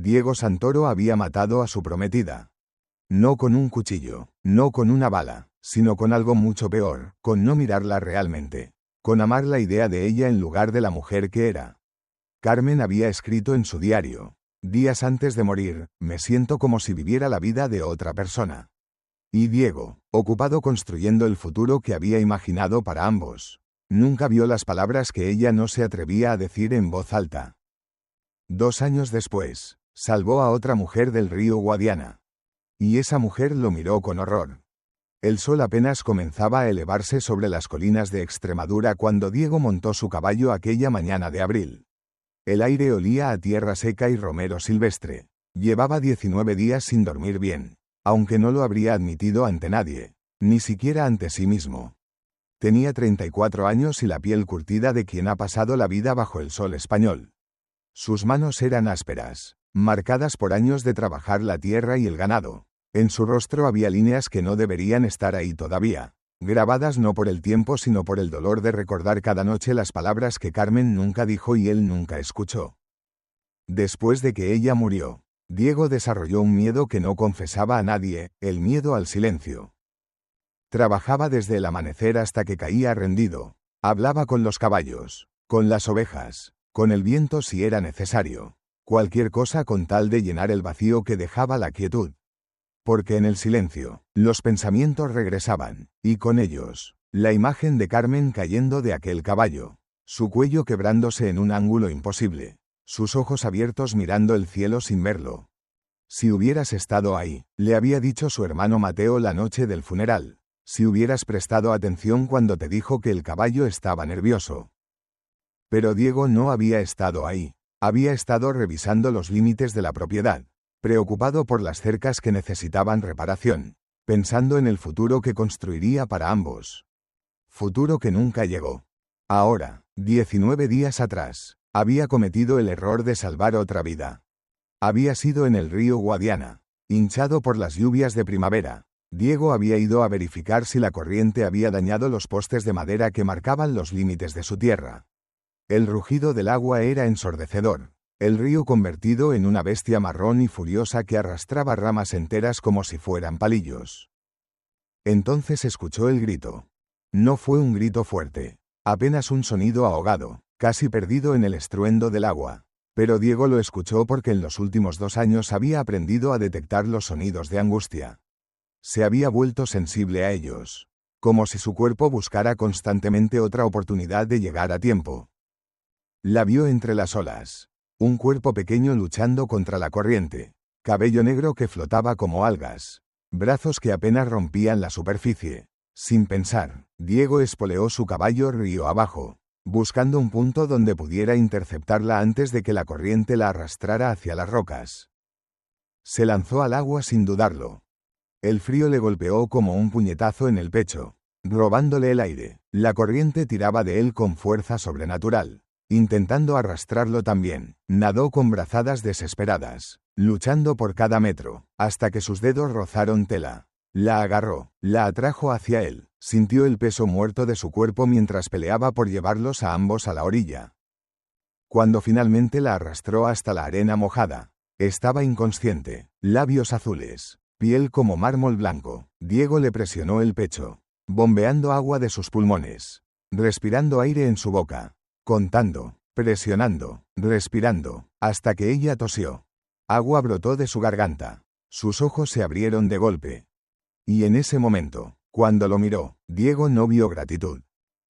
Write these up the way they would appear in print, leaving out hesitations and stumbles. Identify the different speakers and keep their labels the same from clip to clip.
Speaker 1: Diego Santoro había matado a su prometida. No con un cuchillo, no con una bala, sino con algo mucho peor, con no mirarla realmente, con amar la idea de ella en lugar de la mujer que era. Carmen había escrito en su diario: días antes de morir, me siento como si viviera la vida de otra persona. Y Diego, ocupado construyendo el futuro que había imaginado para ambos, nunca vio las palabras que ella no se atrevía a decir en voz alta. 2 años después, salvó a otra mujer del río Guadiana. Y esa mujer lo miró con horror. El sol apenas comenzaba a elevarse sobre las colinas de Extremadura cuando Diego montó su caballo aquella mañana de abril. El aire olía a tierra seca y romero silvestre. Llevaba 19 días sin dormir bien, aunque no lo habría admitido ante nadie, ni siquiera ante sí mismo. Tenía 34 años y la piel curtida de quien ha pasado la vida bajo el sol español. Sus manos eran ásperas, marcadas por años de trabajar la tierra y el ganado. En su rostro había líneas que no deberían estar ahí todavía, grabadas no por el tiempo sino por el dolor de recordar cada noche las palabras que Carmen nunca dijo y él nunca escuchó. Después de que ella murió, Diego desarrolló un miedo que no confesaba a nadie, el miedo al silencio. Trabajaba desde el amanecer hasta que caía rendido. Hablaba con los caballos, con las ovejas, con el viento si era necesario. Cualquier cosa con tal de llenar el vacío que dejaba la quietud. Porque en el silencio, los pensamientos regresaban, y con ellos, la imagen de Carmen cayendo de aquel caballo, su cuello quebrándose en un ángulo imposible, sus ojos abiertos mirando el cielo sin verlo. Si hubieras estado ahí, le había dicho su hermano Mateo la noche del funeral, si hubieras prestado atención cuando te dijo que el caballo estaba nervioso. Pero Diego no había estado ahí, había estado revisando los límites de la propiedad, preocupado por las cercas que necesitaban reparación, pensando en el futuro que construiría para ambos. Futuro que nunca llegó. Ahora, 19 días atrás, había cometido el error de salvar otra vida. Había sido en el río Guadiana, hinchado por las lluvias de primavera. Diego había ido a verificar si la corriente había dañado los postes de madera que marcaban los límites de su tierra. El rugido del agua era ensordecedor. El río convertido en una bestia marrón y furiosa que arrastraba ramas enteras como si fueran palillos. Entonces escuchó el grito. No fue un grito fuerte, apenas un sonido ahogado, casi perdido en el estruendo del agua. Pero Diego lo escuchó porque en los últimos 2 años había aprendido a detectar los sonidos de angustia. Se había vuelto sensible a ellos, como si su cuerpo buscara constantemente otra oportunidad de llegar a tiempo. La vio entre las olas. Un cuerpo pequeño luchando contra la corriente, cabello negro que flotaba como algas, brazos que apenas rompían la superficie. Sin pensar, Diego espoleó su caballo río abajo, buscando un punto donde pudiera interceptarla antes de que la corriente la arrastrara hacia las rocas. Se lanzó al agua sin dudarlo. El frío le golpeó como un puñetazo en el pecho, robándole el aire. La corriente tiraba de él con fuerza sobrenatural. Intentando arrastrarlo también, nadó con brazadas desesperadas, luchando por cada metro, hasta que sus dedos rozaron tela. La agarró, la atrajo hacia él, sintió el peso muerto de su cuerpo mientras peleaba por llevarlos a ambos a la orilla. Cuando finalmente la arrastró hasta la arena mojada, estaba inconsciente, labios azules, piel como mármol blanco. Diego le presionó el pecho, bombeando agua de sus pulmones, respirando aire en su boca. Contando, presionando, respirando, hasta que ella tosió. Agua brotó de su garganta. Sus ojos se abrieron de golpe. Y en ese momento, cuando lo miró, Diego no vio gratitud.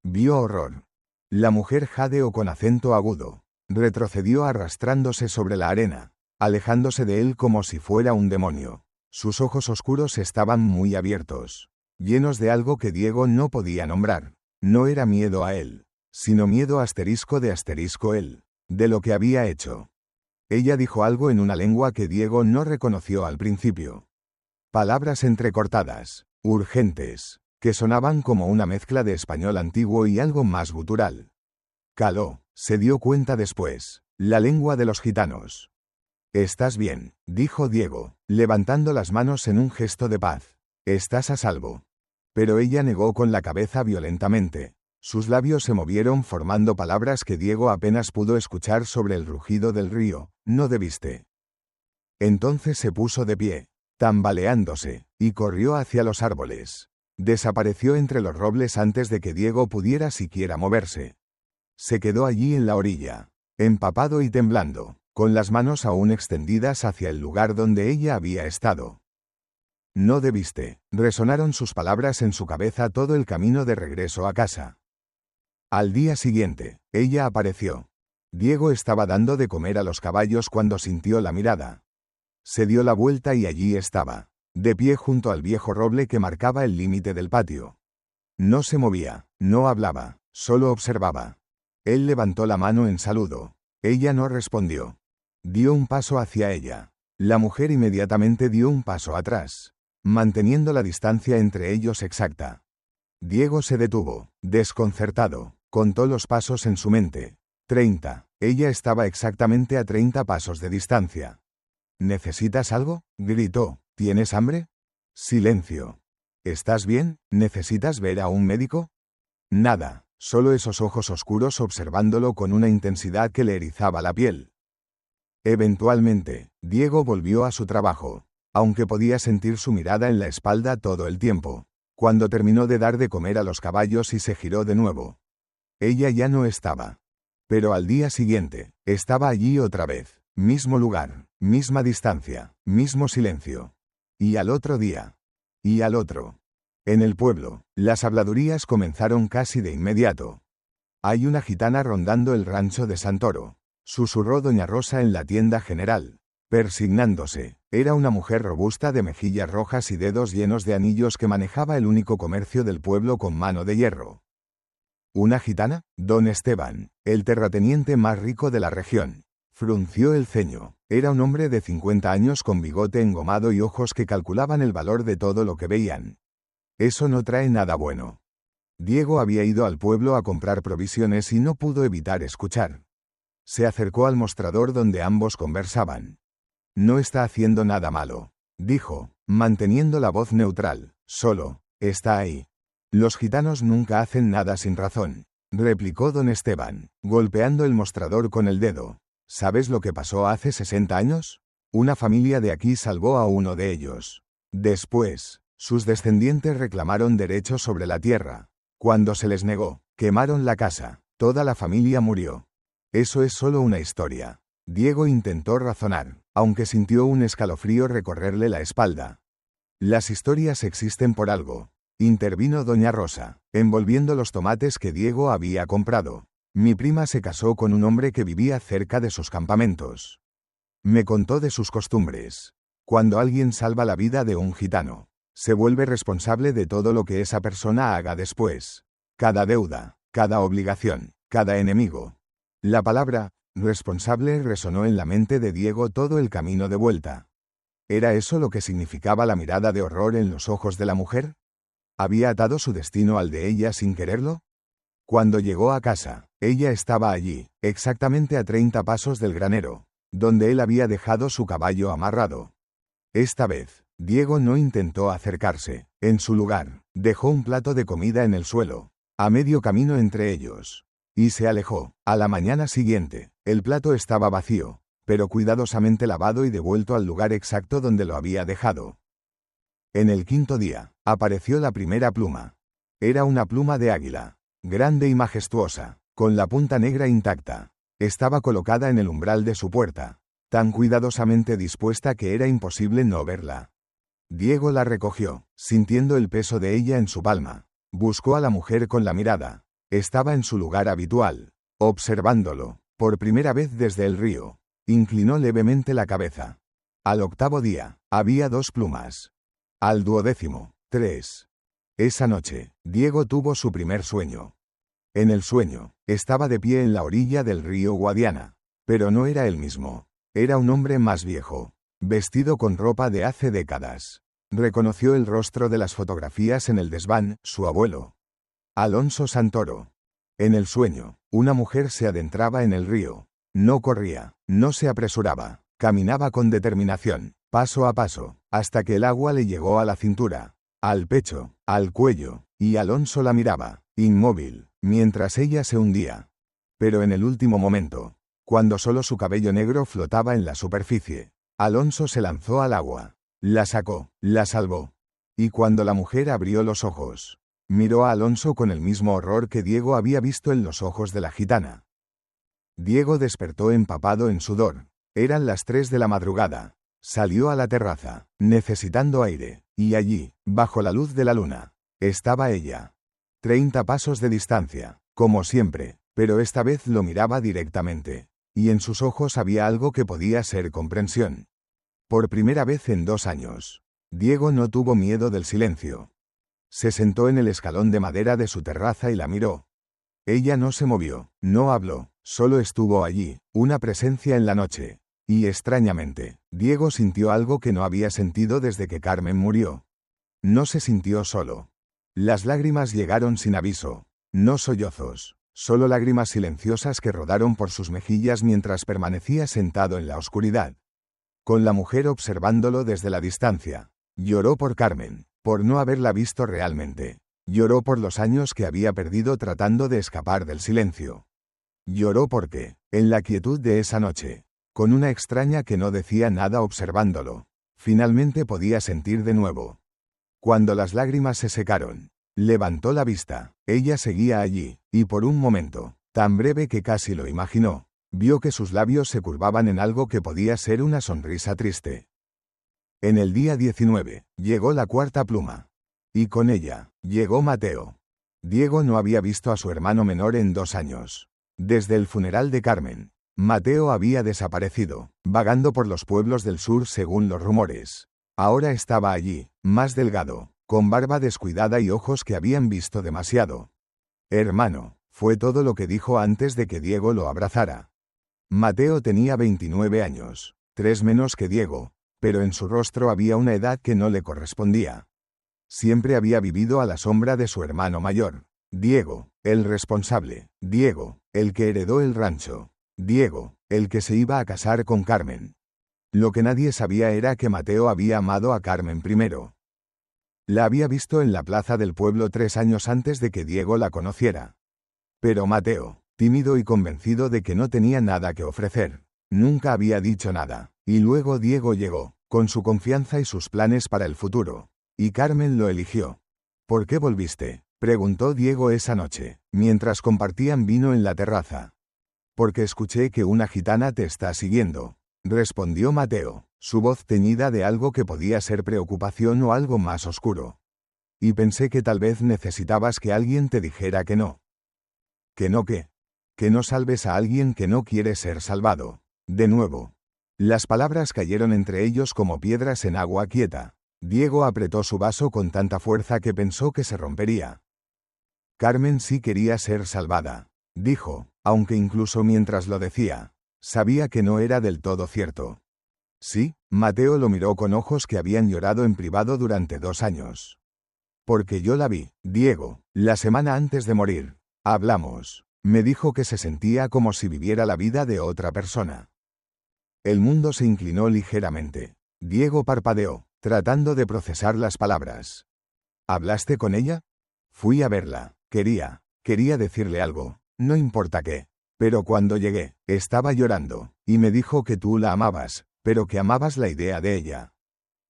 Speaker 1: Vio horror. La mujer jadeó con acento agudo. Retrocedió arrastrándose sobre la arena, alejándose de él como si fuera un demonio. Sus ojos oscuros estaban muy abiertos, llenos de algo que Diego no podía nombrar. No era miedo a él, sino miedo asterisco de asterisco él, de lo que había hecho. Ella dijo algo en una lengua que Diego no reconoció al principio. Palabras entrecortadas, urgentes, que sonaban como una mezcla de español antiguo y algo más gutural. Caló, se dio cuenta después, la lengua de los gitanos. «Estás bien», dijo Diego, levantando las manos en un gesto de paz. «Estás a salvo». Pero ella negó con la cabeza violentamente. Sus labios se movieron formando palabras que Diego apenas pudo escuchar sobre el rugido del río. «No debiste». Entonces se puso de pie, tambaleándose, y corrió hacia los árboles. Desapareció entre los robles antes de que Diego pudiera siquiera moverse. Se quedó allí en la orilla, empapado y temblando, con las manos aún extendidas hacia el lugar donde ella había estado. No debiste, resonaron sus palabras en su cabeza todo el camino de regreso a casa. Al día siguiente, ella apareció. Diego estaba dando de comer a los caballos cuando sintió la mirada. Se dio la vuelta y allí estaba, de pie junto al viejo roble que marcaba el límite del patio. No se movía, no hablaba, solo observaba. Él levantó la mano en saludo. Ella no respondió. Dio un paso hacia ella. La mujer inmediatamente dio un paso atrás, manteniendo la distancia entre ellos exacta. Diego se detuvo, desconcertado, contó los pasos en su mente. 30. Ella estaba exactamente a 30 pasos de distancia. ¿Necesitas algo?, gritó. ¿Tienes hambre? Silencio. ¿Estás bien? ¿Necesitas ver a un médico? Nada, solo esos ojos oscuros observándolo con una intensidad que le erizaba la piel. Eventualmente, Diego volvió a su trabajo, aunque podía sentir su mirada en la espalda todo el tiempo. Cuando terminó de dar de comer a los caballos y se giró de nuevo. Ella ya no estaba. Pero al día siguiente, estaba allí otra vez. Mismo lugar, misma distancia, mismo silencio. Y al otro día. Y al otro. En el pueblo, las habladurías comenzaron casi de inmediato. Hay una gitana rondando el rancho de Santoro, susurró doña Rosa en la tienda general, persignándose. Era una mujer robusta de mejillas rojas y dedos llenos de anillos que manejaba el único comercio del pueblo con mano de hierro. ¿Una gitana? Don Esteban, el terrateniente más rico de la región, frunció el ceño. Era un hombre de 50 años con bigote engomado y ojos que calculaban el valor de todo lo que veían. Eso no trae nada bueno. Diego había ido al pueblo a comprar provisiones y no pudo evitar escuchar. Se acercó al mostrador donde ambos conversaban. No está haciendo nada malo, dijo, manteniendo la voz neutral, solo, está ahí. Los gitanos nunca hacen nada sin razón, replicó don Esteban, golpeando el mostrador con el dedo. ¿Sabes lo que pasó hace 60 años? Una familia de aquí salvó a uno de ellos. Después, sus descendientes reclamaron derechos sobre la tierra. Cuando se les negó, quemaron la casa. Toda la familia murió. Eso es solo una historia. Diego intentó razonar, aunque sintió un escalofrío recorrerle la espalda. Las historias existen por algo, intervino doña Rosa, envolviendo los tomates que Diego había comprado. Mi prima se casó con un hombre que vivía cerca de sus campamentos. Me contó de sus costumbres. Cuando alguien salva la vida de un gitano, se vuelve responsable de todo lo que esa persona haga después. Cada deuda, cada obligación, cada enemigo. La palabra responsable resonó en la mente de Diego todo el camino de vuelta. ¿Era eso lo que significaba la mirada de horror en los ojos de la mujer? ¿Había atado su destino al de ella sin quererlo? Cuando llegó a casa, ella estaba allí, exactamente a 30 pasos del granero, donde él había dejado su caballo amarrado. Esta vez, Diego no intentó acercarse. En su lugar, dejó un plato de comida en el suelo, a medio camino entre ellos. Y se alejó. A la mañana siguiente, el plato estaba vacío, pero cuidadosamente lavado y devuelto al lugar exacto donde lo había dejado. En el quinto día, apareció la primera pluma. Era una pluma de águila, grande y majestuosa, con la punta negra intacta. Estaba colocada en el umbral de su puerta, tan cuidadosamente dispuesta que era imposible no verla. Diego la recogió, sintiendo el peso de ella en su palma. Buscó a la mujer con la mirada. Estaba en su lugar habitual, observándolo, por primera vez desde el río. Inclinó levemente la cabeza. Al octavo día, había 2 plumas. Al 12º, 3. Esa noche, Diego tuvo su primer sueño. En el sueño, estaba de pie en la orilla del río Guadiana. Pero no era él mismo. Era un hombre más viejo, vestido con ropa de hace décadas. Reconoció el rostro de las fotografías en el desván, su abuelo. Alonso Santoro. En el sueño, una mujer se adentraba en el río. No corría, no se apresuraba, caminaba con determinación, paso a paso, hasta que el agua le llegó a la cintura, al pecho, al cuello, y Alonso la miraba, inmóvil, mientras ella se hundía. Pero en el último momento, cuando solo su cabello negro flotaba en la superficie, Alonso se lanzó al agua. La sacó, la salvó. Y cuando la mujer abrió los ojos, miró a Alonso con el mismo horror que Diego había visto en los ojos de la gitana. Diego despertó empapado en sudor. Eran las 3 de la madrugada. Salió a la terraza, necesitando aire, y allí, bajo la luz de la luna, estaba ella. 30 pasos de distancia, como siempre, pero esta vez lo miraba directamente, y en sus ojos había algo que podía ser comprensión. Por primera vez en 2 años, Diego no tuvo miedo del silencio. Se sentó en el escalón de madera de su terraza y la miró. Ella no se movió, no habló, solo estuvo allí, una presencia en la noche. Y extrañamente, Diego sintió algo que no había sentido desde que Carmen murió. No se sintió solo. Las lágrimas llegaron sin aviso, no sollozos, solo lágrimas silenciosas que rodaron por sus mejillas mientras permanecía sentado en la oscuridad, con la mujer observándolo desde la distancia. Lloró por Carmen, por no haberla visto realmente. Lloró por los años que había perdido tratando de escapar del silencio. Lloró porque, en la quietud de esa noche, con una extraña que no decía nada observándolo, finalmente podía sentir de nuevo. Cuando las lágrimas se secaron, levantó la vista. Ella seguía allí, y por un momento, tan breve que casi lo imaginó, vio que sus labios se curvaban en algo que podía ser una sonrisa triste. En el día 19, llegó la 4ª pluma. Y con ella, llegó Mateo. Diego no había visto a su hermano menor en 2 años. Desde el funeral de Carmen, Mateo había desaparecido, vagando por los pueblos del sur según los rumores. Ahora estaba allí, más delgado, con barba descuidada y ojos que habían visto demasiado. Hermano, fue todo lo que dijo antes de que Diego lo abrazara. Mateo tenía 29 años, 3 menos que Diego, pero en su rostro había una edad que no le correspondía. Siempre había vivido a la sombra de su hermano mayor. Diego, el responsable. Diego, el que heredó el rancho. Diego, el que se iba a casar con Carmen. Lo que nadie sabía era que Mateo había amado a Carmen primero. La había visto en la plaza del pueblo 3 años antes de que Diego la conociera. Pero Mateo, tímido y convencido de que no tenía nada que ofrecer, nunca había dicho nada. Y luego Diego llegó, con su confianza y sus planes para el futuro. Y Carmen lo eligió. ¿Por qué volviste?, preguntó Diego esa noche, mientras compartían vino en la terraza. Porque escuché que una gitana te está siguiendo, respondió Mateo, su voz teñida de algo que podía ser preocupación o algo más oscuro. Y pensé que tal vez necesitabas que alguien te dijera que no. ¿Que no qué? Que no salves a alguien que no quiere ser salvado. De nuevo. Las palabras cayeron entre ellos como piedras en agua quieta. Diego apretó su vaso con tanta fuerza que pensó que se rompería. Carmen sí quería ser salvada, dijo, aunque incluso mientras lo decía, sabía que no era del todo cierto. Sí, Mateo lo miró con ojos que habían llorado en privado durante 2 años. Porque yo la vi, Diego, la semana antes de morir. Hablamos. Me dijo que se sentía como si viviera la vida de otra persona. El mundo se inclinó ligeramente. Diego parpadeó, tratando de procesar las palabras. ¿Hablaste con ella? Fui a verla. Quería decirle algo, no importa qué. Pero cuando llegué, estaba llorando, y me dijo que tú la amabas, pero que amabas la idea de ella.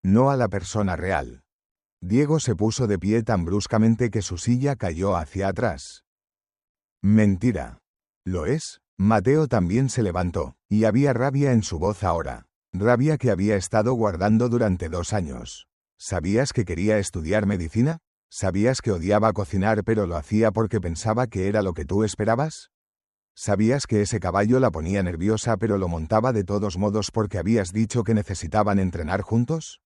Speaker 1: No a la persona real. Diego se puso de pie tan bruscamente que su silla cayó hacia atrás. Mentira. ¿Lo es? Mateo también se levantó, y había rabia en su voz ahora. Rabia que había estado guardando durante 2 años. ¿Sabías que quería estudiar medicina? ¿Sabías que odiaba cocinar pero lo hacía porque pensaba que era lo que tú esperabas? ¿Sabías que ese caballo la ponía nerviosa pero lo montaba de todos modos porque habías dicho que necesitaban entrenar juntos?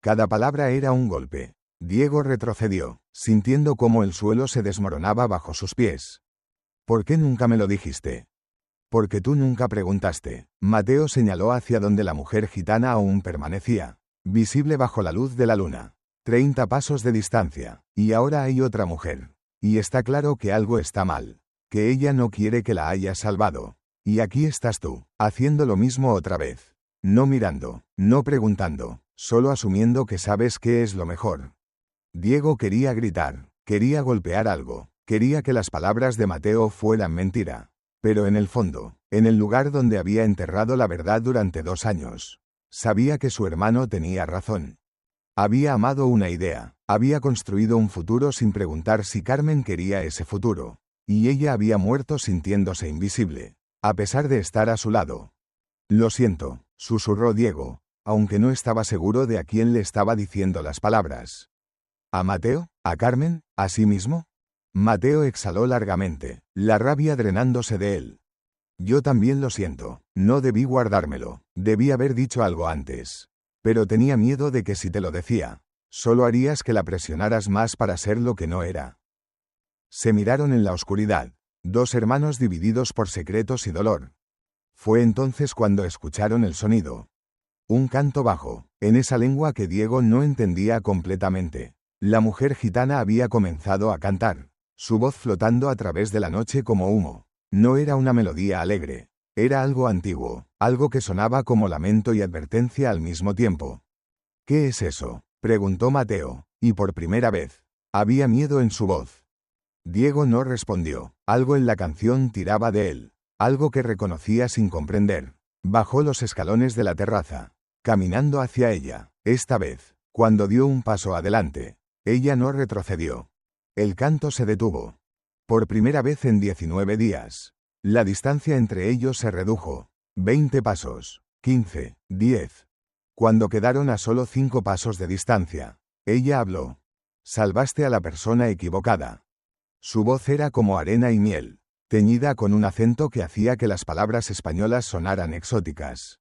Speaker 1: Cada palabra era un golpe. Diego retrocedió, sintiendo cómo el suelo se desmoronaba bajo sus pies. ¿Por qué nunca me lo dijiste? Porque tú nunca preguntaste. Mateo señaló hacia donde la mujer gitana aún permanecía, visible bajo la luz de la luna. 30 pasos de distancia, y ahora hay otra mujer. Y está claro que algo está mal. Que ella no quiere que la hayas salvado. Y aquí estás tú, haciendo lo mismo otra vez. No mirando, no preguntando, solo asumiendo que sabes qué es lo mejor. Diego quería gritar, quería golpear algo, quería que las palabras de Mateo fueran mentira. Pero en el fondo, en el lugar donde había enterrado la verdad durante 2 años, Sabía que su hermano tenía razón. Había amado una idea, había construido un futuro sin preguntar si Carmen quería ese futuro. Y ella había muerto sintiéndose invisible, a pesar de estar a su lado. Lo siento, susurró Diego, aunque no estaba seguro de a quién le estaba diciendo las palabras. ¿A Mateo? ¿A Carmen? ¿A sí mismo? Mateo exhaló largamente, la rabia drenándose de él. Yo también lo siento, no debí guardármelo, debí haber dicho algo antes. Pero tenía miedo de que si te lo decía, solo harías que la presionaras más para ser lo que no era. Se miraron en la oscuridad, dos hermanos divididos por secretos y dolor. Fue entonces cuando escucharon el sonido. Un canto bajo, en esa lengua que Diego no entendía completamente. La mujer gitana había comenzado a cantar, su voz flotando a través de la noche como humo. No era una melodía alegre, era algo antiguo, algo que sonaba como lamento y advertencia al mismo tiempo. ¿Qué es eso?, preguntó Mateo, y por primera vez, había miedo en su voz. Diego no respondió, algo en la canción tiraba de él, algo que reconocía sin comprender. Bajó los escalones de la terraza, caminando hacia ella. Esta vez, cuando dio un paso adelante, ella no retrocedió. El canto se detuvo. Por primera vez en 19 días. La distancia entre ellos se redujo. 20 pasos, 15, 10. Cuando quedaron a solo 5 pasos de distancia, ella habló. Salvaste a la persona equivocada. Su voz era como arena y miel, teñida con un acento que hacía que las palabras españolas sonaran exóticas.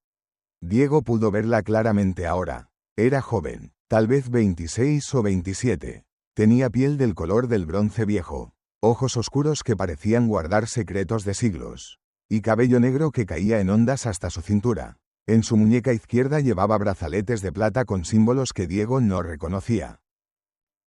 Speaker 1: Diego pudo verla claramente ahora. Era joven, tal vez 26 o 27. Tenía piel del color del bronce viejo, ojos oscuros que parecían guardar secretos de siglos, y cabello negro que caía en ondas hasta su cintura. En su muñeca izquierda llevaba brazaletes de plata con símbolos que Diego no reconocía.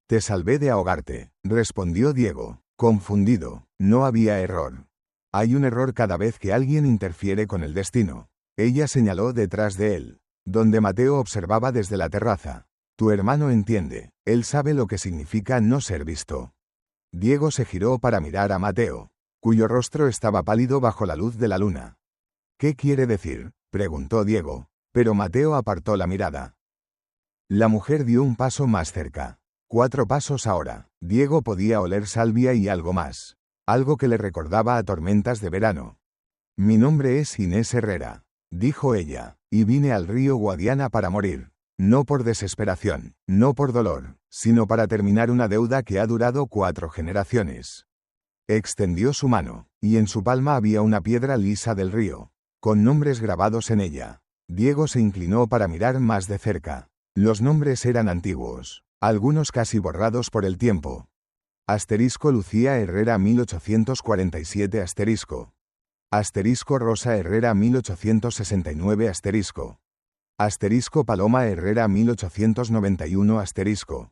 Speaker 1: Te salvé de ahogarte, respondió Diego, confundido. No había error. Hay un error cada vez que alguien interfiere con el destino. Ella señaló detrás de él, donde Mateo observaba desde la terraza. Tu hermano entiende, él sabe lo que significa no ser visto. Diego se giró para mirar a Mateo, cuyo rostro estaba pálido bajo la luz de la luna. ¿Qué quiere decir?, preguntó Diego, pero Mateo apartó la mirada. La mujer dio un paso más cerca. 4 pasos ahora. Diego podía oler salvia y algo más. Algo que le recordaba a tormentas de verano. Mi nombre es Inés Herrera, dijo ella, y vine al río Guadiana para morir. No por desesperación, no por dolor, sino para terminar una deuda que ha durado 4 generaciones. Extendió su mano, y en su palma había una piedra lisa del río, con nombres grabados en ella. Diego se inclinó para mirar más de cerca. Los nombres eran antiguos, algunos casi borrados por el tiempo. Asterisco Lucía Herrera 1847 asterisco. Asterisco Rosa Herrera 1869 asterisco. Asterisco Paloma Herrera 1891 asterisco.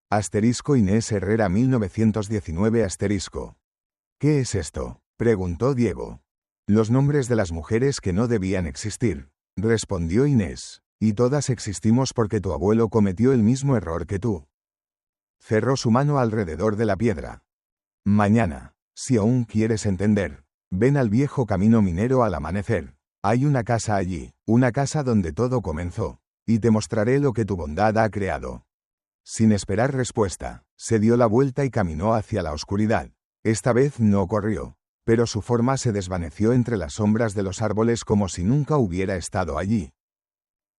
Speaker 1: Asterisco Inés Herrera 1919 asterisco. ¿Qué es esto?, preguntó Diego. Los nombres de las mujeres que no debían existir, respondió Inés, y todas existimos porque tu abuelo cometió el mismo error que tú. Cerró su mano alrededor de la piedra. Mañana, si aún quieres entender, ven al viejo camino minero al amanecer. Hay una casa allí, una casa donde todo comenzó, y te mostraré lo que tu bondad ha creado. Sin esperar respuesta, se dio la vuelta y caminó hacia la oscuridad. Esta vez no corrió, pero su forma se desvaneció entre las sombras de los árboles como si nunca hubiera estado allí.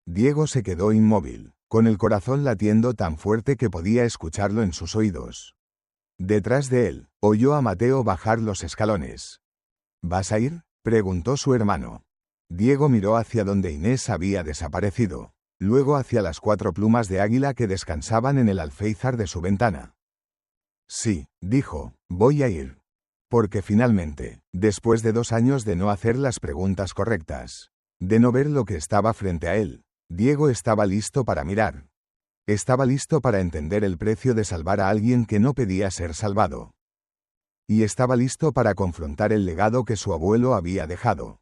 Speaker 1: Diego se quedó inmóvil, con el corazón latiendo tan fuerte que podía escucharlo en sus oídos. Detrás de él, oyó a Mateo bajar los escalones. ¿Vas a ir?, preguntó su hermano. Diego miró hacia donde Inés había desaparecido, luego hacia las 4 plumas de águila que descansaban en el alféizar de su ventana. Sí, dijo, voy a ir. Porque finalmente, después de 2 años de no hacer las preguntas correctas, de no ver lo que estaba frente a él, Diego estaba listo para mirar. Estaba listo para entender el precio de salvar a alguien que no pedía ser salvado. Y estaba listo para confrontar el legado que su abuelo había dejado.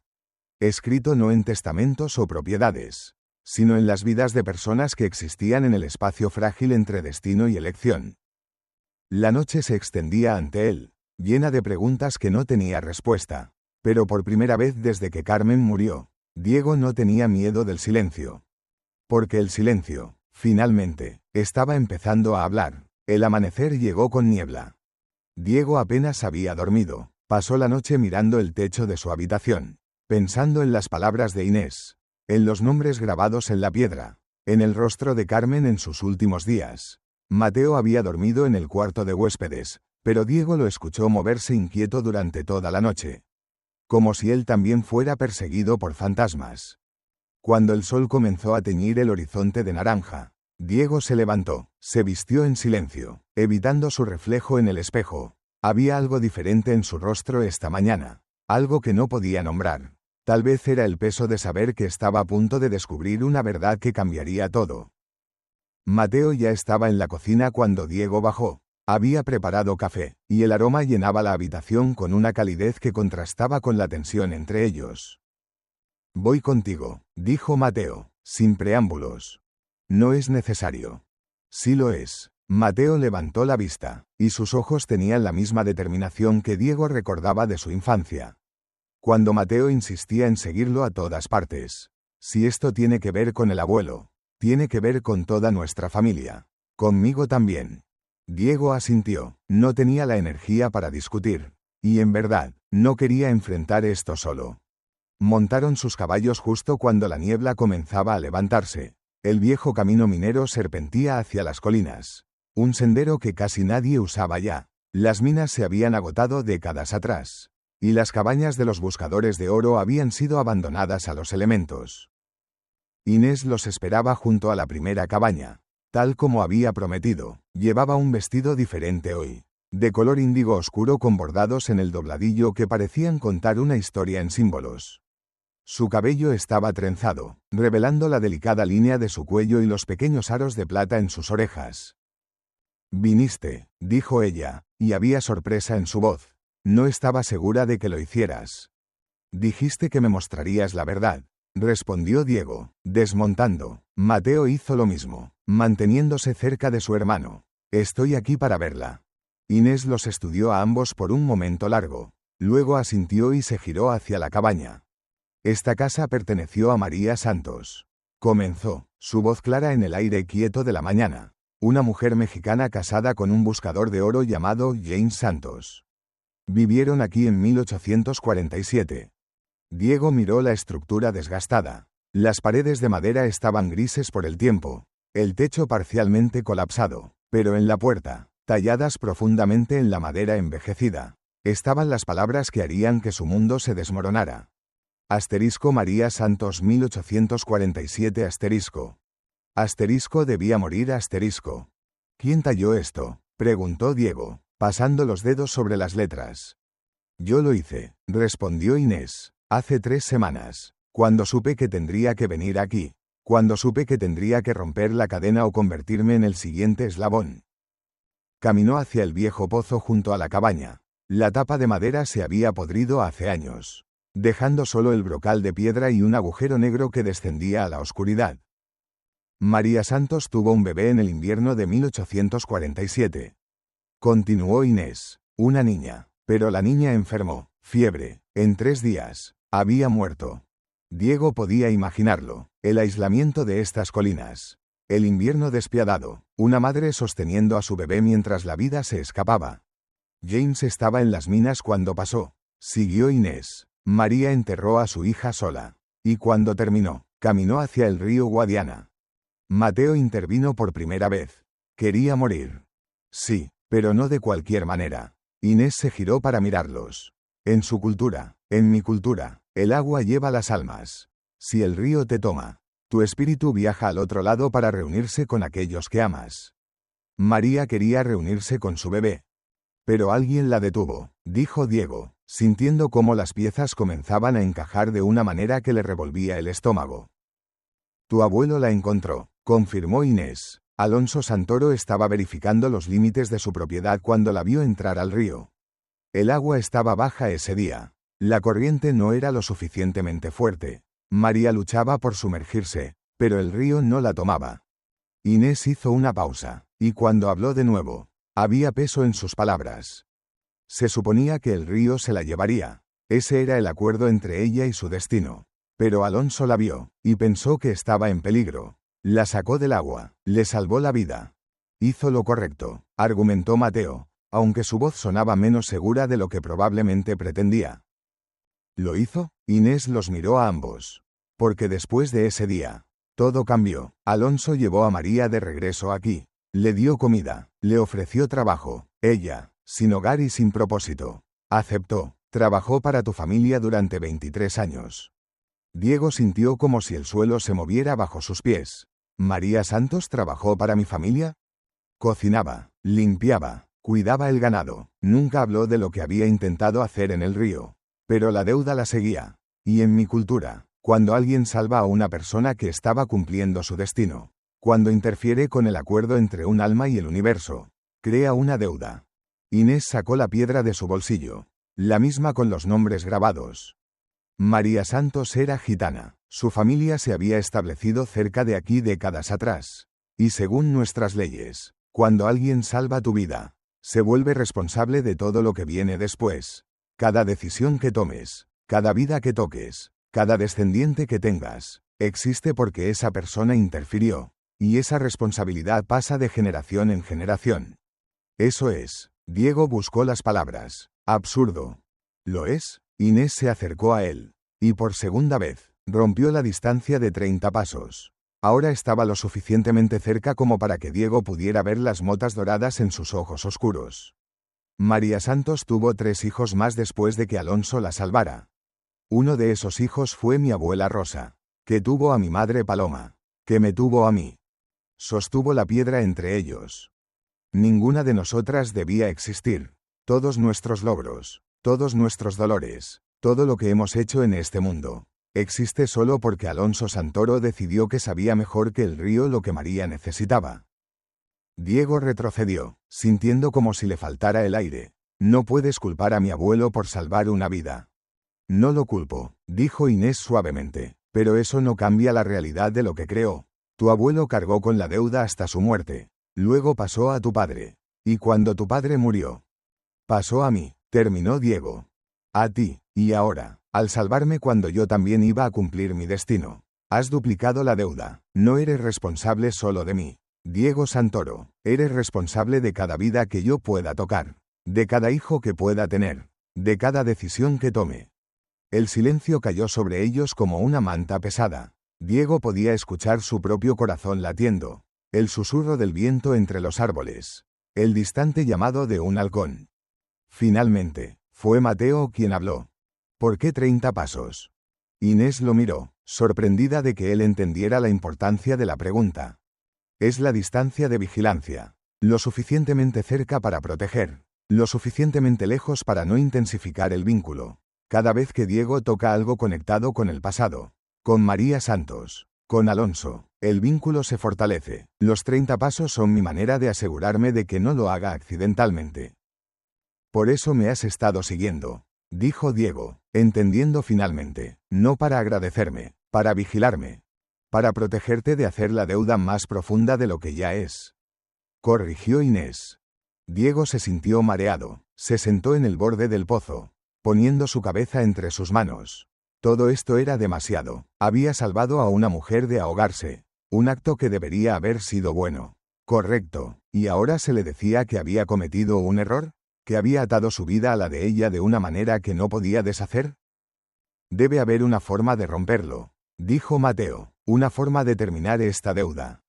Speaker 1: Escrito no en testamentos o propiedades, sino en las vidas de personas que existían en el espacio frágil entre destino y elección. La noche se extendía ante él, llena de preguntas que no tenía respuesta, pero por primera vez desde que Carmen murió, Diego no tenía miedo del silencio. Porque el silencio, finalmente, estaba empezando a hablar. El amanecer llegó con niebla. Diego apenas había dormido. Pasó la noche mirando el techo de su habitación, pensando en las palabras de Inés, en los nombres grabados en la piedra, en el rostro de Carmen en sus últimos días. Mateo había dormido en el cuarto de huéspedes, pero Diego lo escuchó moverse inquieto durante toda la noche, como si él también fuera perseguido por fantasmas. Cuando el sol comenzó a teñir el horizonte de naranja, Diego se levantó, se vistió en silencio, evitando su reflejo en el espejo. Había algo diferente en su rostro esta mañana, algo que no podía nombrar. Tal vez era el peso de saber que estaba a punto de descubrir una verdad que cambiaría todo. Mateo ya estaba en la cocina cuando Diego bajó. Había preparado café, y el aroma llenaba la habitación con una calidez que contrastaba con la tensión entre ellos. «Voy contigo», dijo Mateo, sin preámbulos. «No es necesario». «Sí lo es». Mateo levantó la vista, y sus ojos tenían la misma determinación que Diego recordaba de su infancia. Cuando Mateo insistía en seguirlo a todas partes. «Si esto tiene que ver con el abuelo, tiene que ver con toda nuestra familia. Conmigo también». Diego asintió. No tenía la energía para discutir. Y en verdad, no quería enfrentar esto solo. Montaron sus caballos justo cuando la niebla comenzaba a levantarse. El viejo camino minero serpentía hacia las colinas. Un sendero que casi nadie usaba ya. Las minas se habían agotado décadas atrás. Y las cabañas de los buscadores de oro habían sido abandonadas a los elementos. Inés los esperaba junto a la primera cabaña. Tal como había prometido, llevaba un vestido diferente hoy, de color índigo oscuro con bordados en el dobladillo que parecían contar una historia en símbolos. Su cabello estaba trenzado, revelando la delicada línea de su cuello y los pequeños aros de plata en sus orejas. «Viniste», dijo ella, y había sorpresa en su voz. «No estaba segura de que lo hicieras». «Dijiste que me mostrarías la verdad», respondió Diego, desmontando. Mateo hizo lo mismo, manteniéndose cerca de su hermano. «Estoy aquí para verla». Inés los estudió a ambos por un momento largo. Luego asintió y se giró hacia la cabaña. «Esta casa perteneció a María Santos», comenzó, su voz clara en el aire quieto de la mañana. «Una mujer mexicana casada con un buscador de oro llamado James Santos. Vivieron aquí en 1847. Diego miró la estructura desgastada. Las paredes de madera estaban grises por el tiempo, el techo parcialmente colapsado, pero en la puerta, talladas profundamente en la madera envejecida, estaban las palabras que harían que su mundo se desmoronara. Asterisco María Santos 1847 asterisco. Asterisco debía morir asterisco. «¿Quién talló esto?», preguntó Diego, pasando los dedos sobre las letras. «Yo lo hice», respondió Inés. «Hace 3 semanas, cuando supe que tendría que venir aquí, cuando supe que tendría que romper la cadena o convertirme en el siguiente eslabón». Caminó hacia el viejo pozo junto a la cabaña. La tapa de madera se había podrido hace años, dejando solo el brocal de piedra y un agujero negro que descendía a la oscuridad. «María Santos tuvo un bebé en el invierno de 1847. Continuó Inés. «Una niña. Pero la niña enfermó. Fiebre. En 3 días. Había muerto». Diego podía imaginarlo. El aislamiento de estas colinas. El invierno despiadado. Una madre sosteniendo a su bebé mientras la vida se escapaba. «James estaba en las minas cuando pasó», siguió Inés. «María enterró a su hija sola. Y cuando terminó, caminó hacia el río Guadiana». Mateo intervino por primera vez. «Quería morir». «Sí, pero no de cualquier manera». Inés se giró para mirarlos. «En su cultura, en mi cultura, el agua lleva las almas. Si el río te toma, tu espíritu viaja al otro lado para reunirse con aquellos que amas». María quería reunirse con su bebé. «Pero alguien la detuvo», dijo Diego, sintiendo cómo las piezas comenzaban a encajar de una manera que le revolvía el estómago. «Tu abuelo la encontró», confirmó Inés. Alonso Santoro estaba verificando los límites de su propiedad cuando la vio entrar al río. El agua estaba baja ese día. La corriente no era lo suficientemente fuerte. María luchaba por sumergirse, pero el río no la tomaba. Inés hizo una pausa, y cuando habló de nuevo, había peso en sus palabras. Se suponía que el río se la llevaría. Ese era el acuerdo entre ella y su destino. Pero Alonso la vio, y pensó que estaba en peligro. La sacó del agua, le salvó la vida. Hizo lo correcto, argumentó Mateo, aunque su voz sonaba menos segura de lo que probablemente pretendía. ¿Lo hizo? Inés los miró a ambos. Porque después de ese día, todo cambió. Alonso llevó a María de regreso aquí. Le dio comida, le ofreció trabajo. Ella, sin hogar y sin propósito, aceptó. Trabajó para tu familia durante 23 años. Diego sintió como si el suelo se moviera bajo sus pies. ¿María Santos trabajó para mi familia? Cocinaba, limpiaba, cuidaba el ganado. Nunca habló de lo que había intentado hacer en el río. Pero la deuda la seguía. Y en mi cultura, cuando alguien salva a una persona que estaba cumpliendo su destino, cuando interfiere con el acuerdo entre un alma y el universo, crea una deuda. Inés sacó la piedra de su bolsillo, la misma con los nombres grabados. María Santos era gitana. Su familia se había establecido cerca de aquí décadas atrás. Y según nuestras leyes, cuando alguien salva tu vida, se vuelve responsable de todo lo que viene después. Cada decisión que tomes, cada vida que toques, cada descendiente que tengas, existe porque esa persona interfirió, y esa responsabilidad pasa de generación en generación. Eso es. Diego buscó las palabras. Absurdo. ¿Lo es? Inés se acercó a él. Y por segunda vez, rompió la distancia de 30 pasos. Ahora estaba lo suficientemente cerca como para que Diego pudiera ver las motas doradas en sus ojos oscuros. María Santos tuvo 3 hijos más después de que Alonso la salvara. Uno de esos hijos fue mi abuela Rosa, que tuvo a mi madre Paloma, que me tuvo a mí. Sostuvo la piedra entre ellos. Ninguna de nosotras debía existir. Todos nuestros logros, todos nuestros dolores, todo lo que hemos hecho en este mundo, existe solo porque Alonso Santoro decidió que sabía mejor que el río lo que María necesitaba. Diego retrocedió, sintiendo como si le faltara el aire. No puedes culpar a mi abuelo por salvar una vida. No lo culpo, dijo Inés suavemente, pero eso no cambia la realidad de lo que creo. Tu abuelo cargó con la deuda hasta su muerte. Luego pasó a tu padre. Y cuando tu padre murió, pasó a mí, terminó Diego. A ti, y ahora, al salvarme cuando yo también iba a cumplir mi destino. Has duplicado la deuda. No eres responsable solo de mí, Diego Santoro. Eres responsable de cada vida que yo pueda tocar, de cada hijo que pueda tener, de cada decisión que tome. El silencio cayó sobre ellos como una manta pesada. Diego podía escuchar su propio corazón latiendo, el susurro del viento entre los árboles, el distante llamado de un halcón. Finalmente, fue Mateo quien habló. ¿Por qué 30 pasos? Inés lo miró, sorprendida de que él entendiera la importancia de la pregunta. Es la distancia de vigilancia, lo suficientemente cerca para proteger, lo suficientemente lejos para no intensificar el vínculo. Cada vez que Diego toca algo conectado con el pasado, con María Santos, con Alonso, el vínculo se fortalece. Los 30 pasos son mi manera de asegurarme de que no lo haga accidentalmente. Por eso me has estado siguiendo, dijo Diego, entendiendo finalmente, no para agradecerme, para vigilarme, para protegerte de hacer la deuda más profunda de lo que ya es. Corrigió Inés. Diego se sintió mareado, se sentó en el borde del pozo, poniendo su cabeza entre sus manos. Todo esto era demasiado. Había salvado a una mujer de ahogarse, un acto que debería haber sido bueno, correcto, y ahora se le decía que había cometido un error, que había atado su vida a la de ella de una manera que no podía deshacer. Debe haber una forma de romperlo, dijo Mateo, una forma de terminar esta deuda.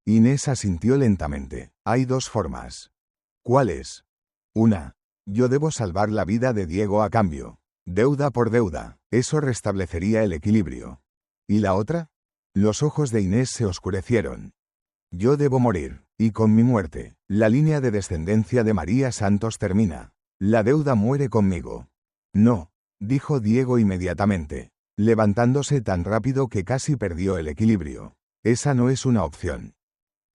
Speaker 1: Inés asintió lentamente. Hay 2 formas. ¿Cuáles? Una. Yo debo salvar la vida de Diego a cambio. Deuda por deuda. Eso restablecería el equilibrio. ¿Y la otra? Los ojos de Inés se oscurecieron. Yo debo morir, y con mi muerte, la línea de descendencia de María Santos termina. La deuda muere conmigo. No, dijo Diego inmediatamente, levantándose tan rápido que casi perdió el equilibrio. Esa no es una opción.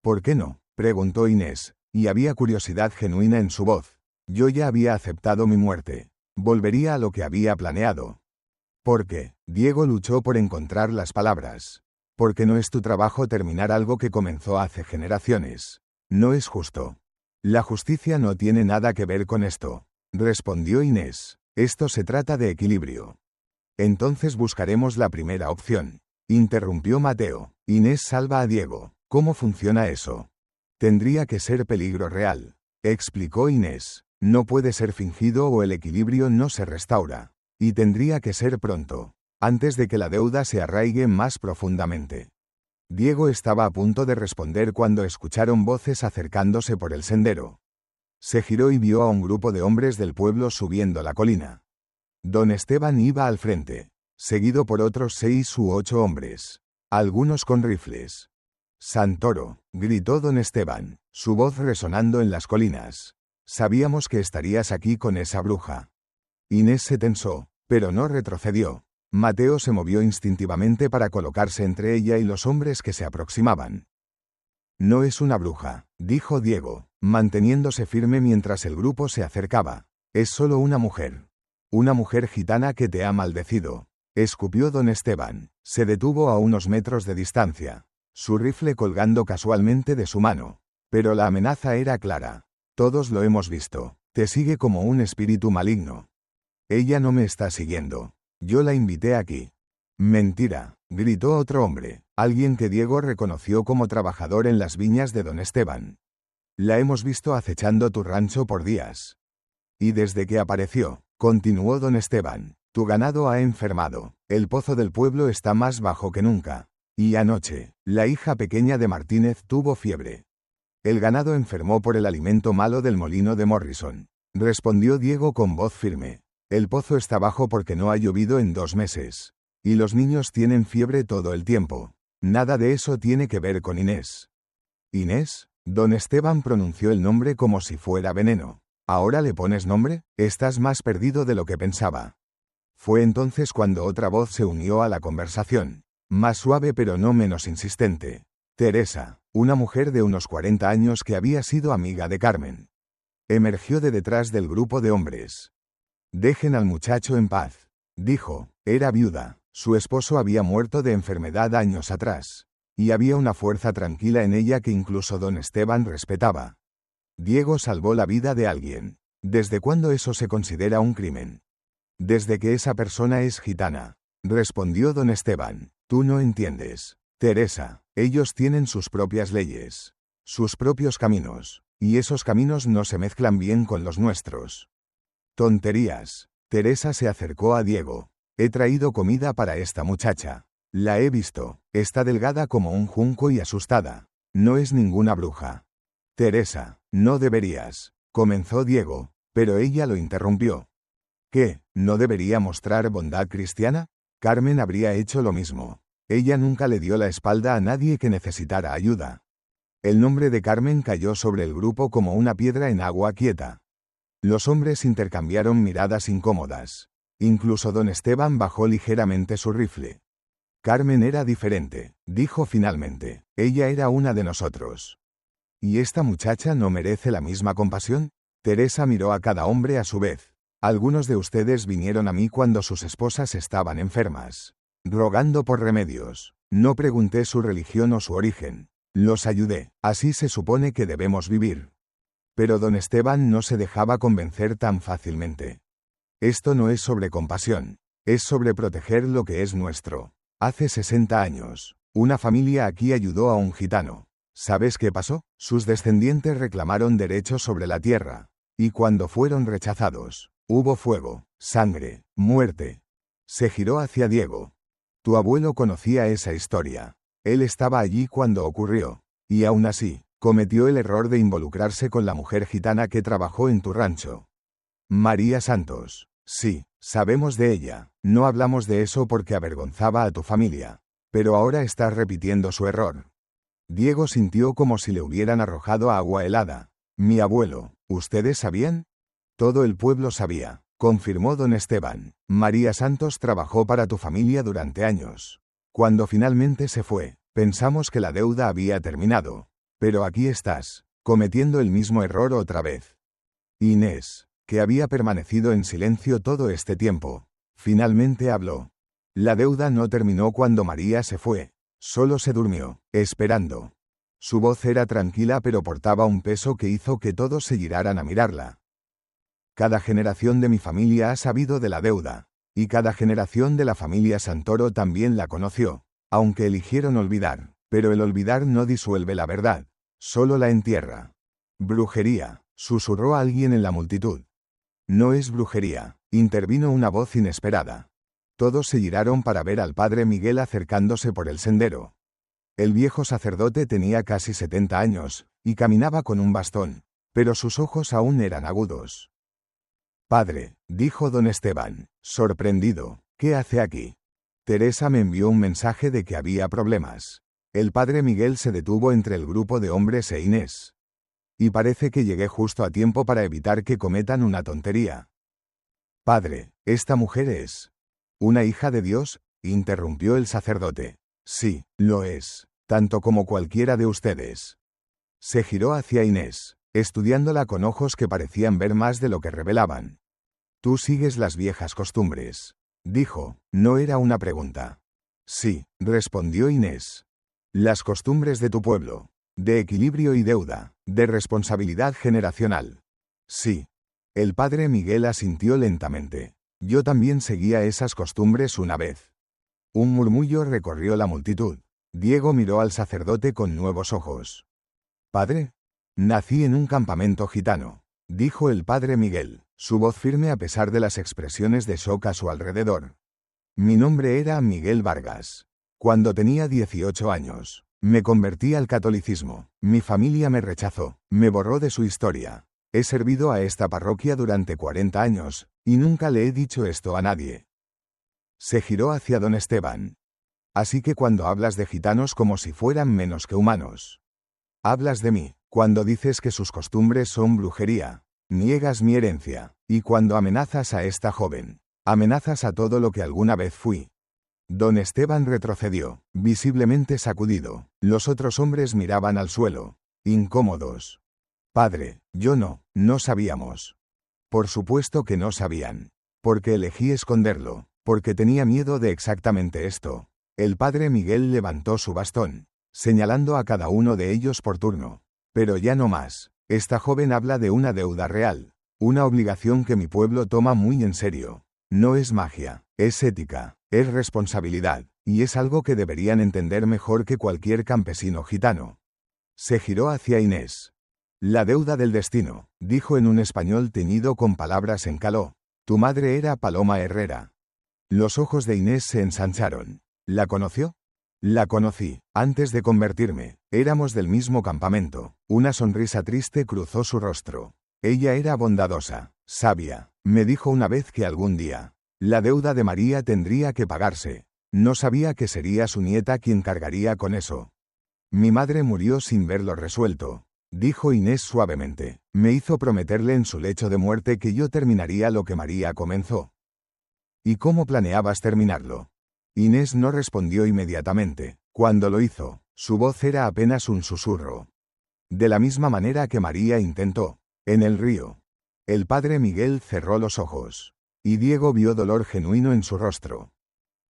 Speaker 1: ¿Por qué no?, preguntó Inés, y había curiosidad genuina en su voz. Yo ya había aceptado mi muerte. Volvería a lo que había planeado. ¿Por qué? Diego luchó por encontrar las palabras. Porque no es tu trabajo terminar algo que comenzó hace generaciones. No es justo. La justicia no tiene nada que ver con esto, respondió Inés. Esto se trata de equilibrio. Entonces buscaremos la primera opción, interrumpió Mateo. Inés salva a Diego. ¿Cómo funciona eso? Tendría que ser peligro real, explicó Inés. No puede ser fingido o el equilibrio no se restaura. Y tendría que ser pronto, antes de que la deuda se arraigue más profundamente. Diego estaba a punto de responder cuando escucharon voces acercándose por el sendero. Se giró y vio a un grupo de hombres del pueblo subiendo la colina. Don Esteban iba al frente, seguido por otros 6 u 8 hombres, algunos con rifles. Santoro, gritó don Esteban, su voz resonando en las colinas. Sabíamos que estarías aquí con esa bruja. Inés se tensó, pero no retrocedió. Mateo se movió instintivamente para colocarse entre ella y los hombres que se aproximaban. No es una bruja, dijo Diego, manteniéndose firme mientras el grupo se acercaba. Es solo una mujer. Una mujer gitana que te ha maldecido. Escupió don Esteban. Se detuvo a unos metros de distancia, su rifle colgando casualmente de su mano. Pero la amenaza era clara. Todos lo hemos visto. Te sigue como un espíritu maligno. Ella no me está siguiendo. Yo la invité aquí. Mentira, gritó otro hombre, alguien que Diego reconoció como trabajador en las viñas de don Esteban. La hemos visto acechando tu rancho por días. Y desde que apareció, continuó don Esteban, tu ganado ha enfermado, el pozo del pueblo está más bajo que nunca. Y anoche, la hija pequeña de Martínez tuvo fiebre. El ganado enfermó por el alimento malo del molino de Morrison, respondió Diego con voz firme. El pozo está bajo porque no ha llovido en 2 meses. Y los niños tienen fiebre todo el tiempo. Nada de eso tiene que ver con Inés. ¿Inés? Don Esteban pronunció el nombre como si fuera veneno. ¿Ahora le pones nombre? Estás más perdido de lo que pensaba. Fue entonces cuando otra voz se unió a la conversación. Más suave pero no menos insistente. Teresa, una mujer de unos 40 años que había sido amiga de Carmen. Emergió de detrás del grupo de hombres. Dejen al muchacho en paz, dijo. Era viuda. Su esposo había muerto de enfermedad años atrás. Y había una fuerza tranquila en ella que incluso don Esteban respetaba. Diego salvó la vida de alguien. ¿Desde cuándo eso se considera un crimen? Desde que esa persona es gitana, respondió don Esteban. Tú no entiendes. Teresa, ellos tienen sus propias leyes, sus propios caminos, y esos caminos no se mezclan bien con los nuestros. Tonterías. Teresa se acercó a Diego. He traído comida para esta muchacha. La he visto. Está delgada como un junco y asustada. No es ninguna bruja. Teresa, no deberías, comenzó Diego, pero ella lo interrumpió. ¿Qué? ¿No debería mostrar bondad cristiana? Carmen habría hecho lo mismo. Ella nunca le dio la espalda a nadie que necesitara ayuda. El nombre de Carmen cayó sobre el grupo como una piedra en agua quieta. Los hombres intercambiaron miradas incómodas. Incluso don Esteban bajó ligeramente su rifle. Carmen era diferente, dijo finalmente. Ella era una de nosotros. ¿Y esta muchacha no merece la misma compasión? Teresa miró a cada hombre a su vez. Algunos de ustedes vinieron a mí cuando sus esposas estaban enfermas, rogando por remedios. No pregunté su religión o su origen. Los ayudé. Así se supone que debemos vivir. Pero don Esteban no se dejaba convencer tan fácilmente. Esto no es sobre compasión. Es sobre proteger lo que es nuestro. Hace 60 años, una familia aquí ayudó a un gitano. ¿Sabes qué pasó? Sus descendientes reclamaron derechos sobre la tierra. Y cuando fueron rechazados, hubo fuego, sangre, muerte. Se giró hacia Diego. Tu abuelo conocía esa historia. Él estaba allí cuando ocurrió. Y aún así, cometió el error de involucrarse con la mujer gitana que trabajó en tu rancho. María Santos. Sí, sabemos de ella. No hablamos de eso porque avergonzaba a tu familia. Pero ahora estás repitiendo su error. Diego sintió como si le hubieran arrojado agua helada. Mi abuelo, ¿ustedes sabían? Todo el pueblo sabía, confirmó don Esteban. María Santos trabajó para tu familia durante años. Cuando finalmente se fue, pensamos que la deuda había terminado. Pero aquí estás, cometiendo el mismo error otra vez. Inés, que había permanecido en silencio todo este tiempo, finalmente habló. La deuda no terminó cuando María se fue. Solo se durmió, esperando. Su voz era tranquila pero portaba un peso que hizo que todos se giraran a mirarla. Cada generación de mi familia ha sabido de la deuda, y cada generación de la familia Santoro también la conoció, aunque eligieron olvidar. Pero el olvidar no disuelve la verdad, solo la entierra. Brujería, susurró alguien en la multitud. No es brujería, intervino una voz inesperada. Todos se giraron para ver al padre Miguel acercándose por el sendero. El viejo sacerdote tenía casi 70 años, y caminaba con un bastón, pero sus ojos aún eran agudos. Padre, dijo don Esteban, sorprendido, ¿qué hace aquí? Teresa me envió un mensaje de que había problemas. El padre Miguel se detuvo entre el grupo de hombres e Inés. Y parece que llegué justo a tiempo para evitar que cometan una tontería. Padre, ¿esta mujer es una hija de Dios?, interrumpió el sacerdote. Sí, lo es, tanto como cualquiera de ustedes. Se giró hacia Inés, estudiándola con ojos que parecían ver más de lo que revelaban. Tú sigues las viejas costumbres, dijo, no era una pregunta. Sí, respondió Inés. Las costumbres de tu pueblo, de equilibrio y deuda, de responsabilidad generacional. Sí. El padre Miguel asintió lentamente. Yo también seguía esas costumbres una vez. Un murmullo recorrió la multitud. Diego miró al sacerdote con nuevos ojos. Padre, nací en un campamento gitano, dijo el padre Miguel, su voz firme a pesar de las expresiones de shock a su alrededor. Mi nombre era Miguel Vargas. Cuando tenía 18 años, me convertí al catolicismo. Mi familia me rechazó, me borró de su historia. He servido a esta parroquia durante 40 años, y nunca le he dicho esto a nadie. Se giró hacia don Esteban. Así que cuando hablas de gitanos como si fueran menos que humanos. Hablas de mí, cuando dices que sus costumbres son brujería. Niegas mi herencia, y cuando amenazas a esta joven, amenazas a todo lo que alguna vez fui. Don Esteban retrocedió, visiblemente sacudido. Los otros hombres miraban al suelo, incómodos. Padre, yo no sabíamos. Por supuesto que no sabían. Porque elegí esconderlo, porque tenía miedo de exactamente esto. El padre Miguel levantó su bastón, señalando a cada uno de ellos por turno. Pero ya no más. Esta joven habla de una deuda real, una obligación que mi pueblo toma muy en serio. No es magia, es ética, es responsabilidad, y es algo que deberían entender mejor que cualquier campesino gitano. Se giró hacia Inés. La deuda del destino, dijo en un español teñido con palabras en caló. Tu madre era Paloma Herrera. Los ojos de Inés se ensancharon. ¿La conoció? La conocí, antes de convertirme. Éramos del mismo campamento. Una sonrisa triste cruzó su rostro. Ella era bondadosa, sabia. Me dijo una vez que algún día, la deuda de María tendría que pagarse. No sabía que sería su nieta quien cargaría con eso. Mi madre murió sin verlo resuelto, dijo Inés suavemente. Me hizo prometerle en su lecho de muerte que yo terminaría lo que María comenzó. ¿Y cómo planeabas terminarlo? Inés no respondió inmediatamente. Cuando lo hizo, su voz era apenas un susurro. De la misma manera que María intentó, en el río. El padre Miguel cerró los ojos. Y Diego vio dolor genuino en su rostro.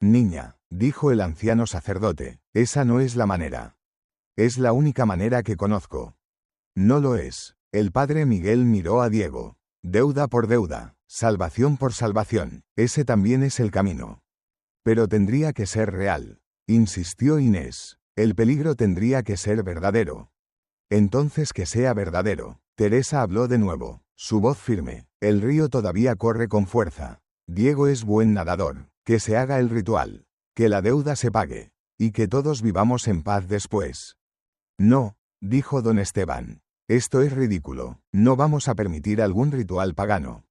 Speaker 1: Niña, dijo el anciano sacerdote, esa no es la manera. Es la única manera que conozco. No lo es. El padre Miguel miró a Diego. Deuda por deuda, salvación por salvación, ese también es el camino. Pero tendría que ser real, insistió Inés. El peligro tendría que ser verdadero. Entonces que sea verdadero. Teresa habló de nuevo, su voz firme. El río todavía corre con fuerza. Diego es buen nadador. Que se haga el ritual. Que la deuda se pague. Y que todos vivamos en paz después. No, dijo don Esteban. Esto es ridículo. No vamos a permitir algún ritual pagano.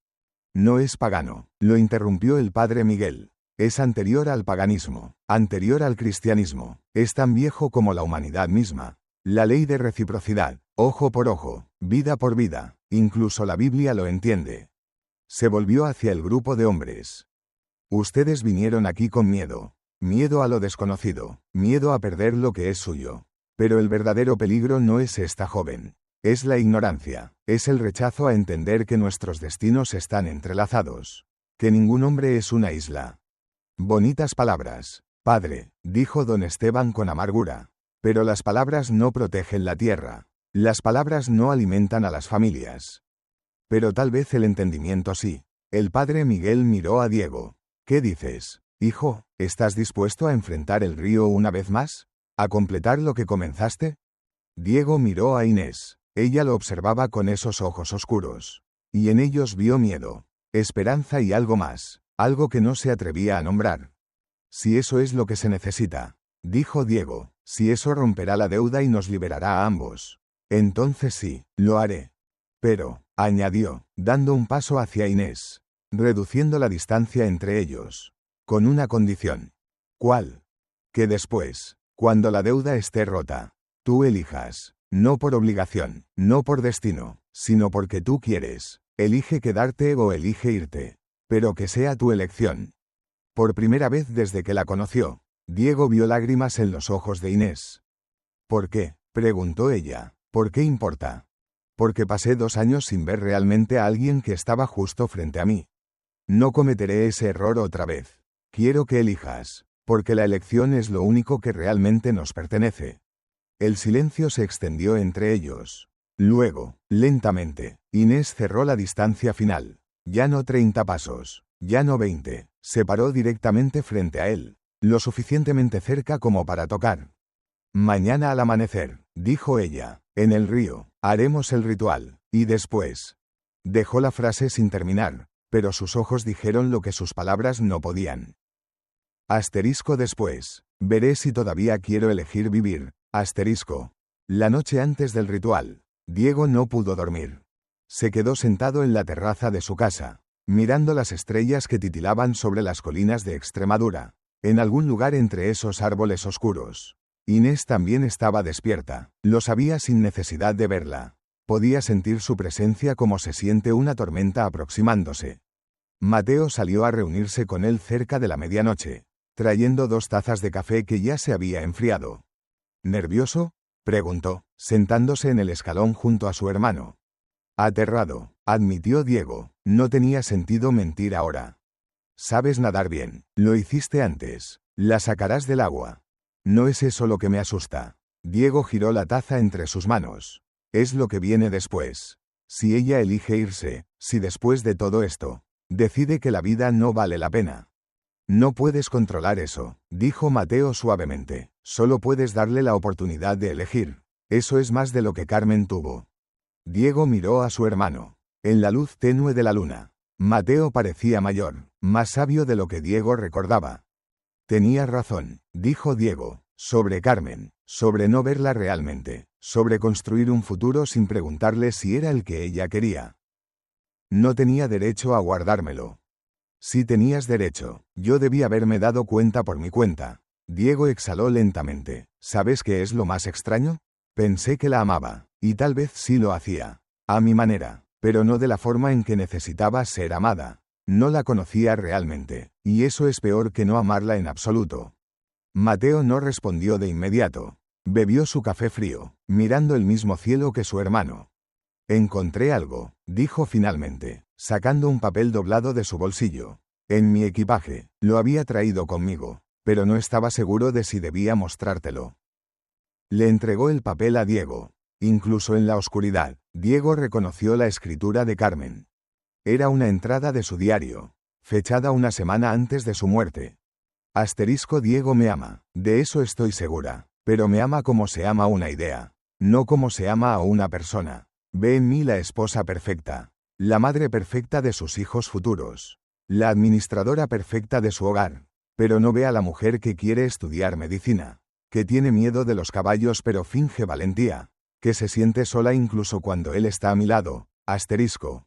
Speaker 1: No es pagano, lo interrumpió el padre Miguel. Es anterior al paganismo, anterior al cristianismo. Es tan viejo como la humanidad misma. La ley de reciprocidad, ojo por ojo, vida por vida, incluso la Biblia lo entiende. Se volvió hacia el grupo de hombres. Ustedes vinieron aquí con miedo. Miedo a lo desconocido, miedo a perder lo que es suyo. Pero el verdadero peligro no es esta joven. Es la ignorancia, es el rechazo a entender que nuestros destinos están entrelazados. Que ningún hombre es una isla. Bonitas palabras, padre, dijo don Esteban con amargura. Pero las palabras no protegen la tierra. Las palabras no alimentan a las familias. Pero tal vez el entendimiento sí. El padre Miguel miró a Diego. ¿Qué dices, hijo? ¿Estás dispuesto a enfrentar el río una vez más? ¿A completar lo que comenzaste? Diego miró a Inés. Ella lo observaba con esos ojos oscuros. Y en ellos vio miedo, esperanza y algo más, algo que no se atrevía a nombrar. Si eso es lo que se necesita, dijo Diego, si eso romperá la deuda y nos liberará a ambos. Entonces sí, lo haré. Pero, añadió, dando un paso hacia Inés, reduciendo la distancia entre ellos, con una condición. ¿Cuál? Que después, cuando la deuda esté rota, tú elijas, no por obligación, no por destino, sino porque tú quieres, elige quedarte o elige irte, pero que sea tu elección. Por primera vez desde que la conoció, Diego vio lágrimas en los ojos de Inés. ¿Por qué?, preguntó ella. ¿Por qué importa? Porque pasé 2 años sin ver realmente a alguien que estaba justo frente a mí. No cometeré ese error otra vez. Quiero que elijas, porque la elección es lo único que realmente nos pertenece. El silencio se extendió entre ellos. Luego, lentamente, Inés cerró la distancia final. Ya no 30 pasos, ya no 20, se paró directamente frente a él, lo suficientemente cerca como para tocar. Mañana al amanecer, dijo ella, en el río, haremos el ritual, y después. Dejó la frase sin terminar, pero sus ojos dijeron lo que sus palabras no podían. Asterisco después, veré si todavía quiero elegir vivir, asterisco. La noche antes del ritual, Diego no pudo dormir. Se quedó sentado en la terraza de su casa, mirando las estrellas que titilaban sobre las colinas de Extremadura, en algún lugar entre esos árboles oscuros. Inés también estaba despierta, lo sabía sin necesidad de verla. Podía sentir su presencia como se siente una tormenta aproximándose. Mateo salió a reunirse con él cerca de la medianoche, trayendo 2 tazas de café que ya se había enfriado. ¿Nervioso?, preguntó, sentándose en el escalón junto a su hermano. Aterrado, admitió Diego, no tenía sentido mentir ahora. Sabes nadar bien, lo hiciste antes, la sacarás del agua. No es eso lo que me asusta. Diego giró la taza entre sus manos. Es lo que viene después. Si ella elige irse, si después de todo esto, decide que la vida no vale la pena. No puedes controlar eso, dijo Mateo suavemente, solo puedes darle la oportunidad de elegir. Eso es más de lo que Carmen tuvo. Diego miró a su hermano. En la luz tenue de la luna, Mateo parecía mayor, más sabio de lo que Diego recordaba. Tenías razón, dijo Diego, sobre Carmen, sobre no verla realmente, sobre construir un futuro sin preguntarle si era el que ella quería. No tenía derecho a guardármelo. Sí tenías derecho, yo debí haberme dado cuenta por mi cuenta. Diego exhaló lentamente. ¿Sabes qué es lo más extraño? Pensé que la amaba, y tal vez sí lo hacía, a mi manera, pero no de la forma en que necesitaba ser amada. No la conocía realmente, y eso es peor que no amarla en absoluto. Mateo no respondió de inmediato. Bebió su café frío, mirando el mismo cielo que su hermano. Encontré algo, dijo finalmente, sacando un papel doblado de su bolsillo. En mi equipaje, lo había traído conmigo, pero no estaba seguro de si debía mostrártelo. Le entregó el papel a Diego. Incluso en la oscuridad, Diego reconoció la escritura de Carmen. Era una entrada de su diario, fechada una semana antes de su muerte. Asterisco Diego me ama, de eso estoy segura, pero me ama como se ama una idea, no como se ama a una persona. Ve en mí la esposa perfecta, la madre perfecta de sus hijos futuros, la administradora perfecta de su hogar, pero no ve a la mujer que quiere estudiar medicina, que tiene miedo de los caballos pero finge valentía, que se siente sola incluso cuando él está a mi lado. Asterisco.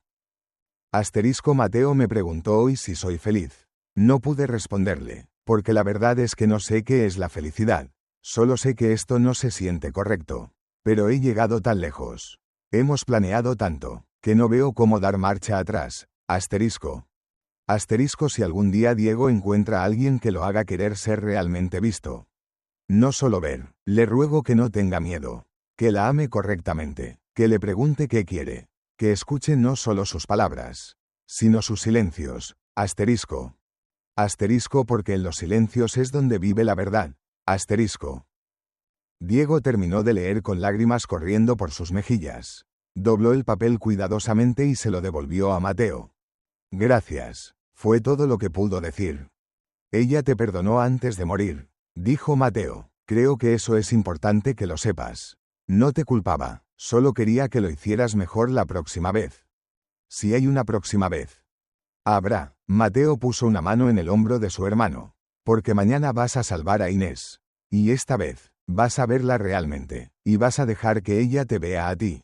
Speaker 1: Mateo me preguntó hoy si soy feliz. No pude responderle, porque la verdad es que no sé qué es la felicidad. Solo sé que esto no se siente correcto. Pero he llegado tan lejos. Hemos planeado tanto, que no veo cómo dar marcha atrás. Asterisco si algún día Diego encuentra a alguien que lo haga querer ser realmente visto. No solo ver, le ruego que no tenga miedo. Que la ame correctamente, que le pregunte qué quiere. Que escuche no solo sus palabras, sino sus silencios. Asterisco porque en los silencios es donde vive la verdad. Asterisco. Diego terminó de leer con lágrimas corriendo por sus mejillas. Dobló el papel cuidadosamente y se lo devolvió a Mateo. Gracias, fue todo lo que pudo decir. Ella te perdonó antes de morir, dijo Mateo. Creo que eso es importante que lo sepas. No te culpaba, solo quería que lo hicieras mejor la próxima vez. Si hay una próxima vez. Habrá. Mateo puso una mano en el hombro de su hermano. Porque mañana vas a salvar a Inés. Y esta vez, vas a verla realmente, y vas a dejar que ella te vea a ti.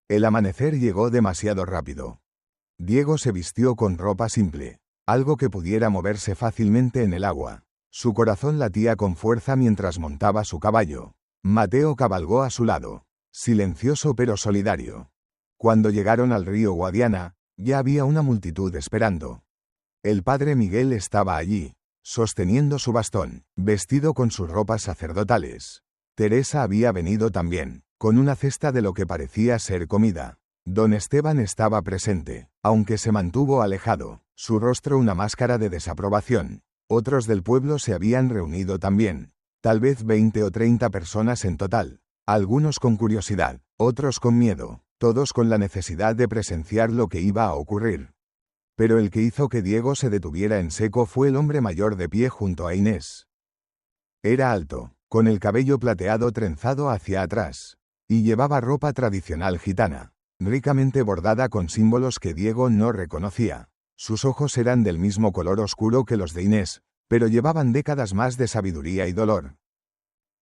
Speaker 1: El amanecer llegó demasiado rápido. Diego se vistió con ropa simple, algo que pudiera moverse fácilmente en el agua. Su corazón latía con fuerza mientras montaba su caballo. Mateo cabalgó a su lado, silencioso pero solidario. Cuando llegaron al río Guadiana, ya había una multitud esperando. El padre Miguel estaba allí, sosteniendo su bastón, vestido con sus ropas sacerdotales. Teresa había venido también, con una cesta de lo que parecía ser comida. Don Esteban estaba presente, aunque se mantuvo alejado, su rostro una máscara de desaprobación. Otros del pueblo se habían reunido también, tal vez 20 o 30 personas en total, algunos con curiosidad, otros con miedo, todos con la necesidad de presenciar lo que iba a ocurrir. Pero el que hizo que Diego se detuviera en seco fue el hombre mayor de pie junto a Inés. Era alto, con el cabello plateado trenzado hacia atrás, y llevaba ropa tradicional gitana, ricamente bordada con símbolos que Diego no reconocía. Sus ojos eran del mismo color oscuro que los de Inés, pero llevaban décadas más de sabiduría y dolor.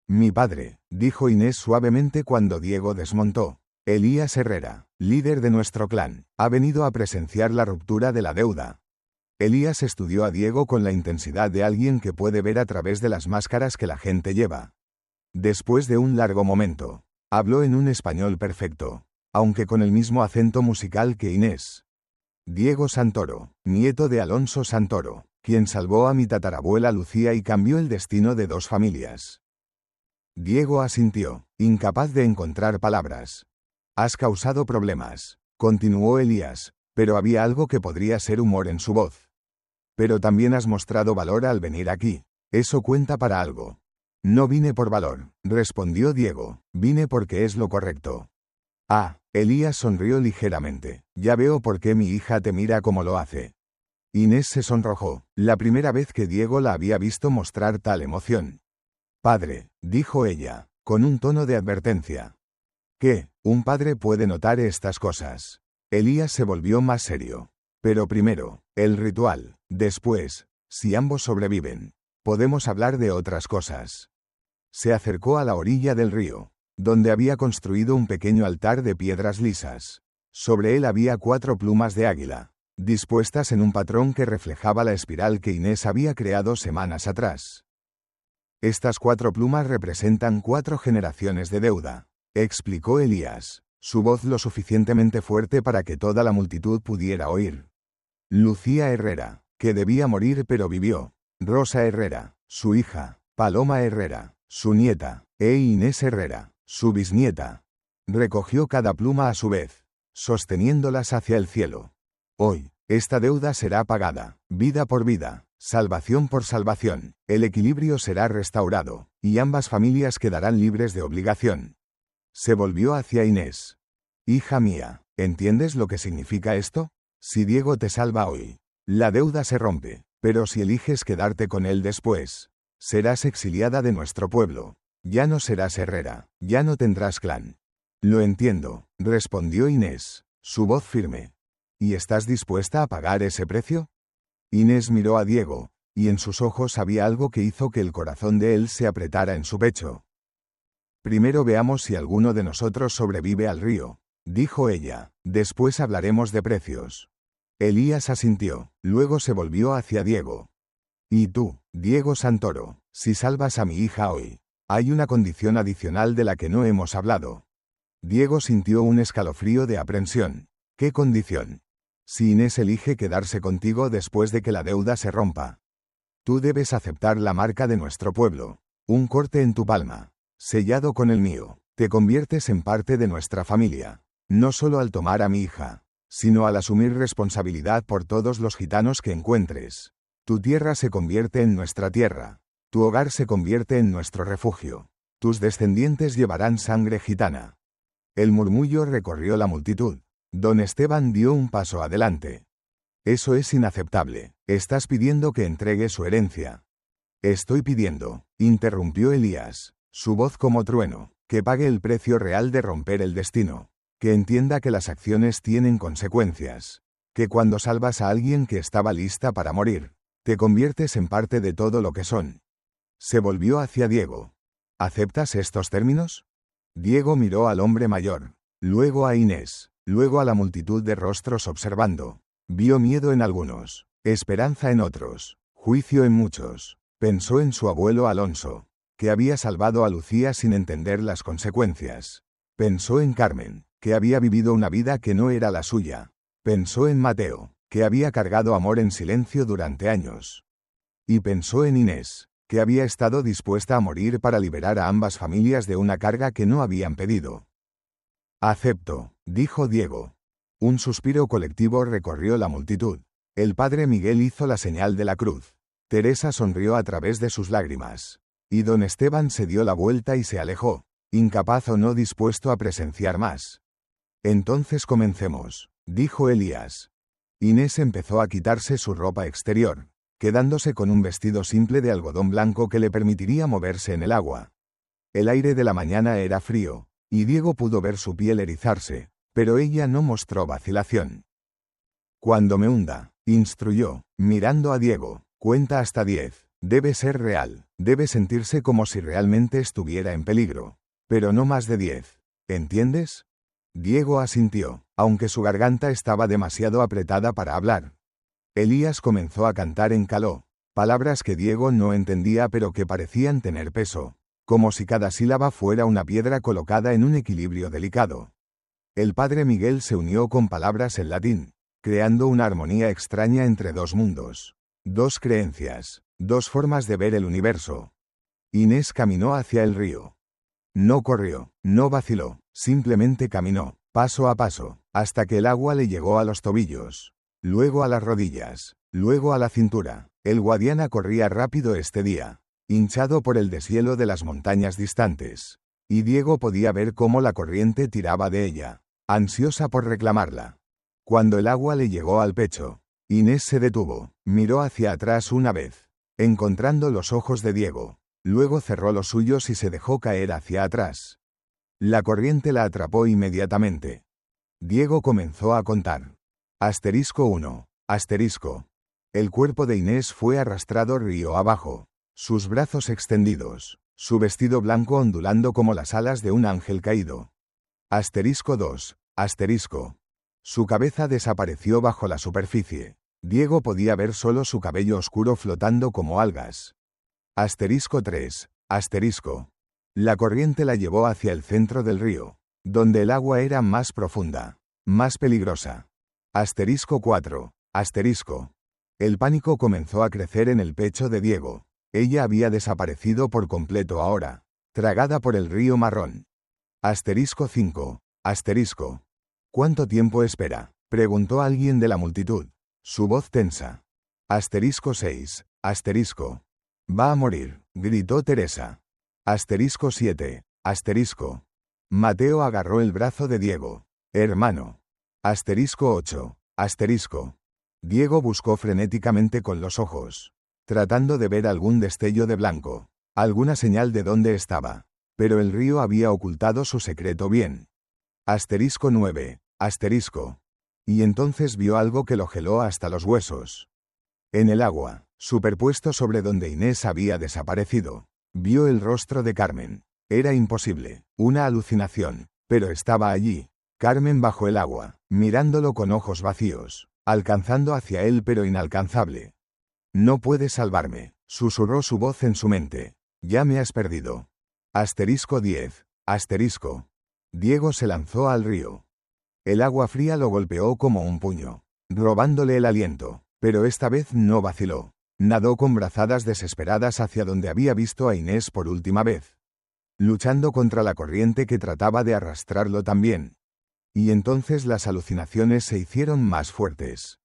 Speaker 1: Mi padre, dijo Inés suavemente cuando Diego desmontó. Elías Herrera, líder de nuestro clan, ha venido a presenciar la ruptura de la deuda. Elías estudió a Diego con la intensidad de alguien que puede ver a través de las máscaras que la gente lleva. Después de un largo momento, habló en un español perfecto, aunque con el mismo acento musical que Inés. Diego Santoro, nieto de Alonso Santoro, quien salvó a mi tatarabuela Lucía y cambió el destino de 2 familias. Diego asintió, incapaz de encontrar palabras. Has causado problemas, continuó Elías, pero había algo que podría ser humor en su voz. Pero también has mostrado valor al venir aquí. Eso cuenta para algo. No vine por valor, respondió Diego, vine porque es lo correcto. Ah, Elías sonrió ligeramente, ya veo por qué mi hija te mira como lo hace. Inés se sonrojó, la primera vez que Diego la había visto mostrar tal emoción. Padre, dijo ella, con un tono de advertencia. ¿Qué? Un padre puede notar estas cosas. Elías se volvió más serio. Pero primero, el ritual. Después, si ambos sobreviven, podemos hablar de otras cosas. Se acercó a la orilla del río, donde había construido un pequeño altar de piedras lisas. Sobre él había 4 plumas de águila, dispuestas en un patrón que reflejaba la espiral que Inés había creado semanas atrás. Estas 4 plumas representan 4 generaciones de deuda, explicó Elías, su voz lo suficientemente fuerte para que toda la multitud pudiera oír. Lucía Herrera, que debía morir pero vivió. Rosa Herrera, su hija. Paloma Herrera, su nieta. E Inés Herrera, su bisnieta. Recogió cada pluma a su vez, sosteniéndolas hacia el cielo. Hoy, esta deuda será pagada, vida por vida, salvación por salvación. El equilibrio será restaurado, y ambas familias quedarán libres de obligación. Se volvió hacia Inés. Hija mía, ¿entiendes lo que significa esto? Si Diego te salva hoy, la deuda se rompe, pero si eliges quedarte con él después, serás exiliada de nuestro pueblo. Ya no serás herrera, ya no tendrás clan. Lo entiendo, respondió Inés, su voz firme. ¿Y estás dispuesta a pagar ese precio? Inés miró a Diego, y en sus ojos había algo que hizo que el corazón de él se apretara en su pecho. Primero veamos si alguno de nosotros sobrevive al río, dijo ella, después hablaremos de precios. Elías asintió, luego se volvió hacia Diego. Y tú, Diego Santoro, si salvas a mi hija hoy, hay una condición adicional de la que no hemos hablado. Diego sintió un escalofrío de aprensión. ¿Qué condición? Si Inés elige quedarse contigo después de que la deuda se rompa. Tú debes aceptar la marca de nuestro pueblo, un corte en tu palma, sellado con el mío. Te conviertes en parte de nuestra familia, no solo al tomar a mi hija, sino al asumir responsabilidad por todos los gitanos que encuentres. Tu tierra se convierte en nuestra tierra, tu hogar se convierte en nuestro refugio. Tus descendientes llevarán sangre gitana. El murmullo recorrió la multitud. Don Esteban dio un paso adelante. Eso es inaceptable. Estás pidiendo que entregue su herencia. Estoy pidiendo, interrumpió Elías, Su voz como trueno, que pague el precio real de romper el destino. Que entienda que las acciones tienen consecuencias. Que cuando salvas a alguien que estaba lista para morir, te conviertes en parte de todo lo que son. Se volvió hacia Diego. ¿Aceptas estos términos? Diego miró al hombre mayor, luego a Inés, luego a la multitud de rostros observando. Vio miedo en algunos, esperanza en otros, juicio en muchos. Pensó en su abuelo Alonso, que había salvado a Lucía sin entender las consecuencias. Pensó en Carmen, que había vivido una vida que no era la suya. Pensó en Mateo, que había cargado amor en silencio durante años. Y pensó en Inés, que había estado dispuesta a morir para liberar a ambas familias de una carga que no habían pedido. Acepto, dijo Diego. Un suspiro colectivo recorrió la multitud. El padre Miguel hizo la señal de la cruz. Teresa sonrió a través de sus lágrimas. Y don Esteban se dio la vuelta y se alejó, incapaz o no dispuesto a presenciar más. Entonces comencemos, dijo Elías. Inés empezó a quitarse su ropa exterior, quedándose con un vestido simple de algodón blanco que le permitiría moverse en el agua. El aire de la mañana era frío, y Diego pudo ver su piel erizarse, pero ella no mostró vacilación. Cuando me hunda, instruyó, mirando a Diego, cuenta hasta 10, debe ser real, debe sentirse como si realmente estuviera en peligro, pero no más de 10, ¿entiendes? Diego asintió, aunque su garganta estaba demasiado apretada para hablar. Elías comenzó a cantar en caló, palabras que Diego no entendía pero que parecían tener peso, como si cada sílaba fuera una piedra colocada en un equilibrio delicado. El padre Miguel se unió con palabras en latín, creando una armonía extraña entre dos mundos, dos creencias, dos formas de ver el universo. Inés caminó hacia el río. No corrió, no vaciló, simplemente caminó, paso a paso, hasta que el agua le llegó a los tobillos, luego a las rodillas, luego a la cintura. El Guadiana corría rápido este día, hinchado por el deshielo de las montañas distantes, y Diego podía ver cómo la corriente tiraba de ella, ansiosa por reclamarla. Cuando el agua le llegó al pecho, Inés se detuvo, miró hacia atrás una vez, encontrando los ojos de Diego. Luego cerró los suyos y se dejó caer hacia atrás. La corriente la atrapó inmediatamente. Diego comenzó a contar. Asterisco 1, asterisco. El cuerpo de Inés fue arrastrado río abajo, sus brazos extendidos, su vestido blanco ondulando como las alas de un ángel caído. Asterisco 2, asterisco. Su cabeza desapareció bajo la superficie. Diego podía ver solo su cabello oscuro flotando como algas. Asterisco 3, asterisco. La corriente la llevó hacia el centro del río, donde el agua era más profunda, más peligrosa. Asterisco 4, asterisco. El pánico comenzó a crecer en el pecho de Diego. Ella había desaparecido por completo ahora, tragada por el río marrón. Asterisco 5, asterisco. ¿Cuánto tiempo espera?, preguntó alguien de la multitud, su voz tensa. Asterisco 6, asterisco. Va a morir, gritó Teresa. Asterisco 7, asterisco. Mateo agarró el brazo de Diego. Hermano. Asterisco 8, asterisco. Diego buscó frenéticamente con los ojos, tratando de ver algún destello de blanco, alguna señal de dónde estaba, pero el río había ocultado su secreto bien. Asterisco 9, asterisco. Y entonces vio algo que lo geló hasta los huesos. En el agua, superpuesto sobre donde Inés había desaparecido, vio el rostro de Carmen. Era imposible, una alucinación, pero estaba allí. Carmen bajo el agua, mirándolo con ojos vacíos, alcanzando hacia él pero inalcanzable. No puedes salvarme, susurró su voz en su mente. Ya me has perdido. Asterisco 10, asterisco. Diego se lanzó al río. El agua fría lo golpeó como un puño, robándole el aliento, pero esta vez no vaciló. Nadó con brazadas desesperadas hacia donde había visto a Inés por última vez, luchando contra la corriente que trataba de arrastrarlo también. Y entonces las alucinaciones se hicieron más fuertes.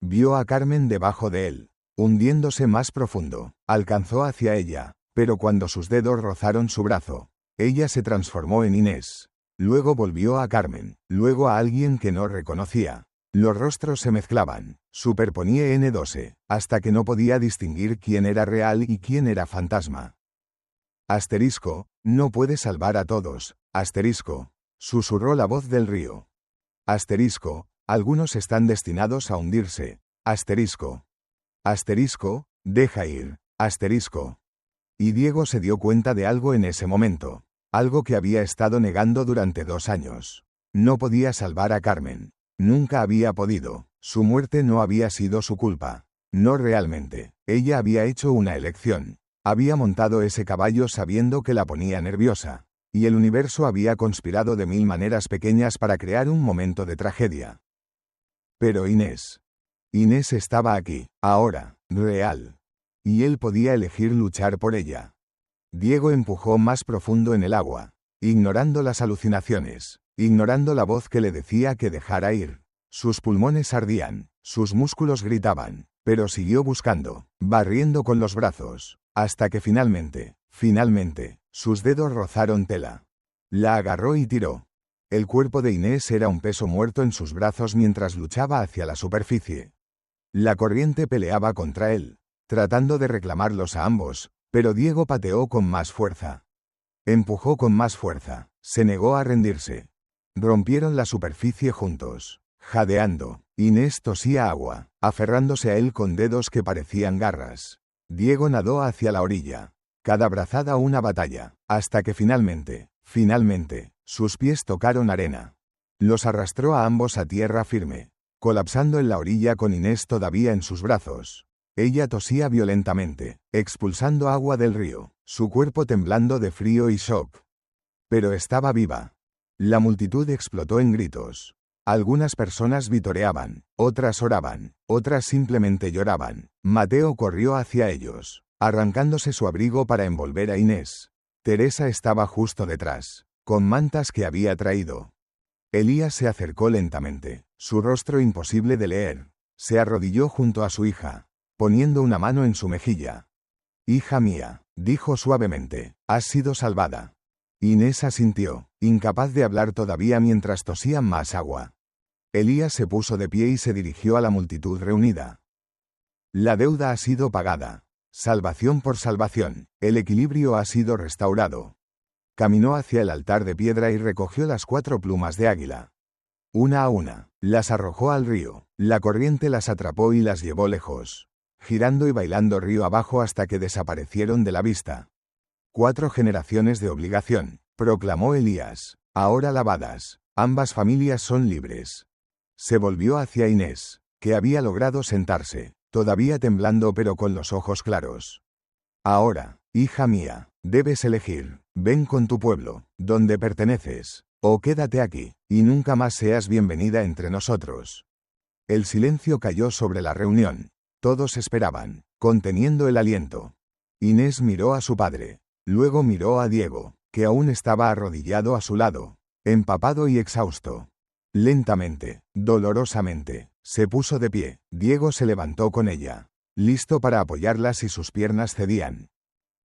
Speaker 1: Vio a Carmen debajo de él, hundiéndose más profundo. Alcanzó hacia ella, pero cuando sus dedos rozaron su brazo, ella se transformó en Inés. Luego volvió a Carmen, luego a alguien que no reconocía. Los rostros se mezclaban, superponía N12, hasta que no podía distinguir quién era real y quién era fantasma. Asterisco, No puede salvar a todos. Asterisco. Susurró la voz del río. Asterisco. Algunos están destinados a hundirse. Asterisco. Asterisco. Deja ir. Asterisco. Y Diego se dio cuenta de algo en ese momento. Algo que había estado negando durante 2 años. No podía salvar a Carmen. Nunca había podido. Su muerte no había sido su culpa. No realmente. Ella había hecho una elección. Había montado ese caballo sabiendo que la ponía nerviosa. Y el universo había conspirado de 1000 maneras pequeñas para crear un momento de tragedia. Pero Inés. Inés estaba aquí, ahora, real. Y él podía elegir luchar por ella. Diego empujó más profundo en el agua, ignorando las alucinaciones, ignorando la voz que le decía que dejara ir. Sus pulmones ardían, sus músculos gritaban, pero siguió buscando, barriendo con los brazos, hasta que finalmente, sus dedos rozaron tela. La agarró y tiró. El cuerpo de Inés era un peso muerto en sus brazos mientras luchaba hacia la superficie. La corriente peleaba contra él, tratando de reclamarlos a ambos, pero Diego pateó con más fuerza. Empujó con más fuerza, se negó a rendirse. Rompieron la superficie juntos, jadeando. Inés tosía agua, aferrándose a él con dedos que parecían garras. Diego nadó hacia la orilla, cada brazada una batalla, hasta que finalmente, sus pies tocaron arena. Los arrastró a ambos a tierra firme, colapsando en la orilla con Inés todavía en sus brazos. Ella tosía violentamente, expulsando agua del río, su cuerpo temblando de frío y shock. Pero estaba viva. La multitud explotó en gritos. Algunas personas vitoreaban, otras oraban, otras simplemente lloraban. Mateo corrió hacia ellos, arrancándose su abrigo para envolver a Inés. Teresa estaba justo detrás, con mantas que había traído. Elías se acercó lentamente, su rostro imposible de leer. Se arrodilló junto a su hija, poniendo una mano en su mejilla. «Hija mía», dijo suavemente, «has sido salvada». Inés asintió, incapaz de hablar todavía mientras tosía más agua. Elías se puso de pie y se dirigió a la multitud reunida. «La deuda ha sido pagada. Salvación por salvación, el equilibrio ha sido restaurado». Caminó hacia el altar de piedra y recogió las 4 plumas de águila. Una a una, las arrojó al río. La corriente las atrapó y las llevó lejos, girando y bailando río abajo hasta que desaparecieron de la vista. 4 generaciones de obligación, proclamó Elías, ahora lavadas. Ambas familias son libres. Se volvió hacia Inés, que había logrado sentarse, todavía temblando pero con los ojos claros. Ahora, hija mía, debes elegir, ven con tu pueblo, donde perteneces, o quédate aquí, y nunca más seas bienvenida entre nosotros. El silencio cayó sobre la reunión. Todos esperaban, conteniendo el aliento. Inés miró a su padre, luego miró a Diego, que aún estaba arrodillado a su lado, empapado y exhausto. Lentamente, dolorosamente, se puso de pie. Diego se levantó con ella, listo para apoyarla si sus piernas cedían.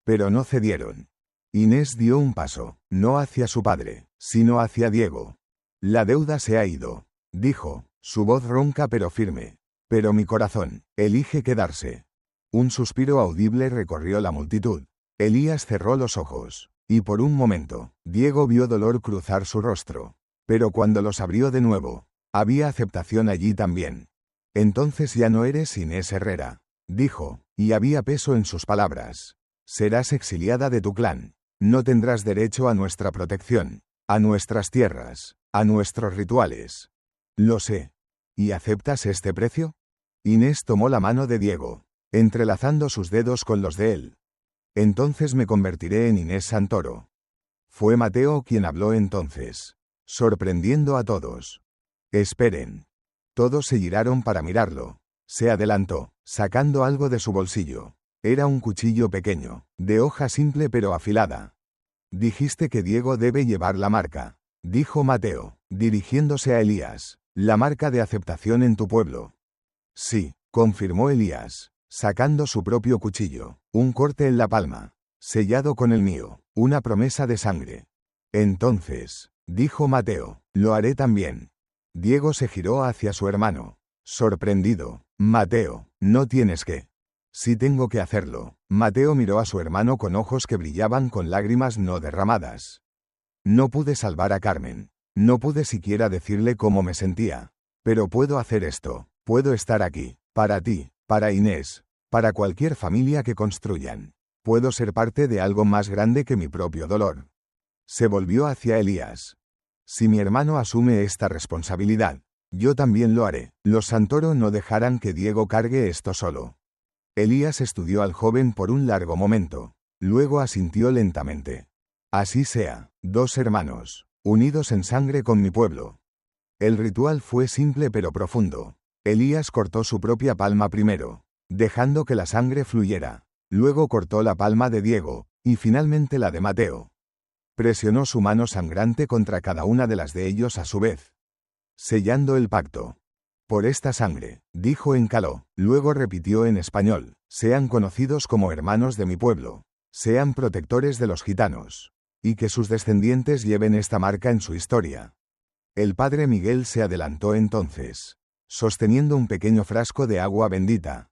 Speaker 1: Pero no cedieron. Inés dio un paso, no hacia su padre, sino hacia Diego. La deuda se ha ido, dijo, su voz ronca pero firme. Pero mi corazón elige quedarse. Un suspiro audible recorrió la multitud. Elías cerró los ojos, y por un momento, Diego vio dolor cruzar su rostro. Pero cuando los abrió de nuevo, había aceptación allí también. Entonces ya no eres Inés Herrera, dijo, y había peso en sus palabras. Serás exiliada de tu clan. No tendrás derecho a nuestra protección, a nuestras tierras, a nuestros rituales. Lo sé. ¿Y aceptas este precio? Inés tomó la mano de Diego, entrelazando sus dedos con los de él. Entonces me convertiré en Inés Santoro. Fue Mateo quien habló entonces, sorprendiendo a todos. Esperen. Todos se giraron para mirarlo. Se adelantó, sacando algo de su bolsillo. Era un cuchillo pequeño, de hoja simple pero afilada. Dijiste que Diego debe llevar la marca, dijo Mateo, dirigiéndose a Elías. La marca de aceptación en tu pueblo. Sí, confirmó Elías, sacando su propio cuchillo, un corte en la palma, sellado con el mío, una promesa de sangre. Entonces, dijo Mateo, lo haré también. Diego se giró hacia su hermano, sorprendido. Mateo, no tienes que. Sí tengo que hacerlo. Mateo miró a su hermano con ojos que brillaban con lágrimas no derramadas. No pude salvar a Carmen. No pude siquiera decirle cómo me sentía. Pero puedo hacer esto. Puedo estar aquí. Para ti, para Inés, para cualquier familia que construyan. Puedo ser parte de algo más grande que mi propio dolor. Se volvió hacia Elías. Si mi hermano asume esta responsabilidad, yo también lo haré. Los Santoro no dejarán que Diego cargue esto solo. Elías estudió al joven por un largo momento. Luego asintió lentamente. Así sea, 2 hermanos, unidos en sangre con mi pueblo. El ritual fue simple pero profundo. Elías cortó su propia palma primero, dejando que la sangre fluyera. Luego cortó la palma de Diego, y finalmente la de Mateo. Presionó su mano sangrante contra cada una de las de ellos a su vez, sellando el pacto. Por esta sangre, dijo en caló, luego repitió en español, sean conocidos como hermanos de mi pueblo, sean protectores de los gitanos, y que sus descendientes lleven esta marca en su historia. El padre Miguel se adelantó entonces, sosteniendo un pequeño frasco de agua bendita.